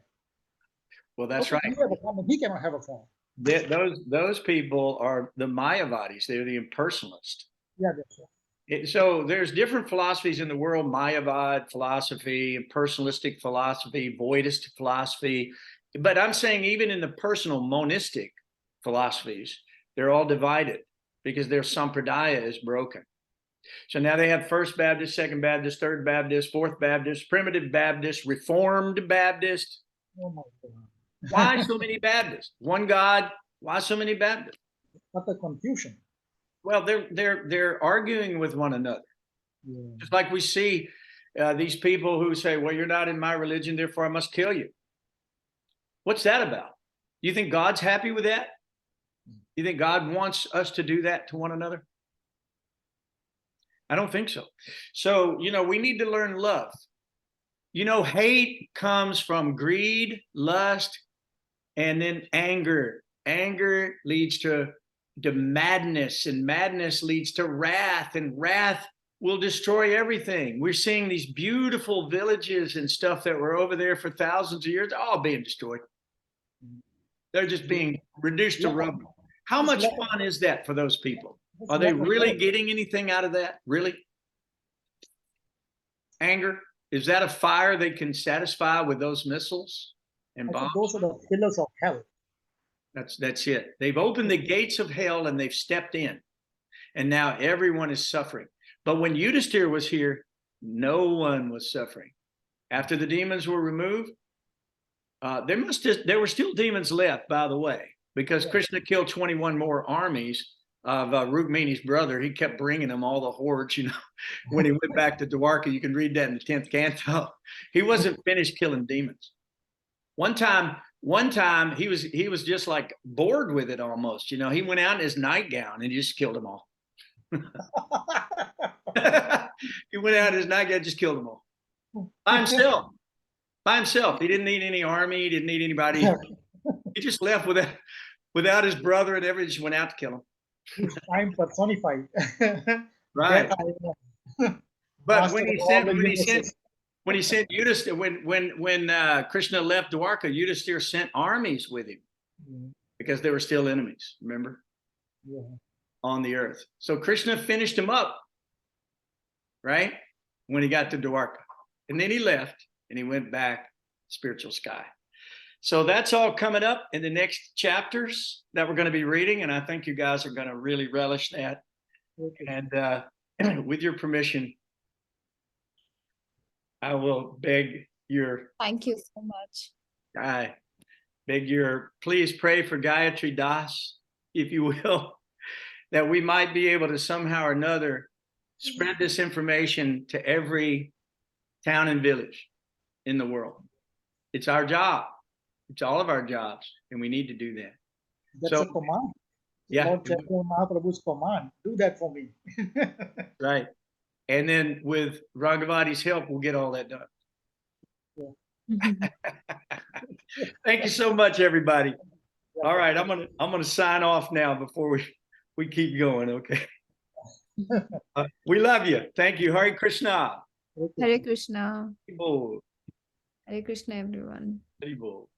Well, that's right. You have a form, he cannot have a form. Those people are the Mayavadis. They're the impersonalists. Yeah, that's right. So there's different philosophies in the world: Mayavad philosophy, impersonalistic philosophy, voidist philosophy. But I'm saying even in the personal monistic philosophies, they're all divided because their sampradaya is broken. So now they have First Baptist, Second Baptist, Third Baptist, Fourth Baptist, Primitive Baptist, Reformed Baptist. Oh my God. Why so many Baptists? One God. Why so many Baptists? What a confusion. Well, they're arguing with one another. Yeah. Just like we see these people who say, well, you're not in my religion, therefore I must kill you. What's that about? You think God's happy with that? You think God wants us to do that to one another? I don't think so. So, we need to learn love. Hate comes from greed, lust, and then anger. Anger leads to madness, and madness leads to wrath, and wrath will destroy everything. We're seeing these beautiful villages and stuff that were over there for thousands of years, all being destroyed. They're just being reduced to rubble. How Just much let- fun is that for those people? just Are they let them really go. getting anything out of that? Really? Anger? Is that a fire they can satisfy with those missiles and I think bombs? those are the pillars of hell. That's it. They've opened the gates of hell and they've stepped in. And now everyone is suffering. But when Yudhisthira was here, no one was suffering. After the demons were removed, there were still demons left, by the way, because Yeah. Krishna killed 21 more armies of Rukmini's brother. He kept bringing them all the hordes, when he went back to Dvaraka. You can read that in the 10th canto. He wasn't finished killing demons. One time he was just like bored with it almost. He went out in his nightgown and just killed them all. He went out in his nightgown and just killed them all. By himself. By himself. He didn't need any army. He didn't need anybody. He just left without his brother and everything. Just went out to kill him. He's time personified. Right. That I am. But Master when he of all sent the when he sent universes. when he sent Yudhisthira, when Krishna left Dwarka, Yudhisthira sent armies with him Mhm. because they were still enemies, remember, Yeah. on the earth. So Krishna finished him up, right? When he got to Dwarka. And then he left and he went back spiritual sky. So that's all coming up in the next chapters that we're going to be reading. And I think you guys are going to really relish that. Okay. And with your permission, I will beg your, Thank you so much. please pray for Gayatri Das, if you will, that we might be able to somehow or another spread this information to every town and village in the world. It's our job. It's all of our jobs, and we need to do that. That's So- a command. Yeah, Lord Chaitanya Mahaprabhu's command. Do that for me. right. And then with Raghavati's help, we'll get all that done. Thank you so much, everybody. All right, I'm gonna sign off now before we keep going. Okay. We love you. Thank you. Hare Krishna. Okay. Hare Krishna. Hare Bol. Hare Krishna, everyone. Hare Bol.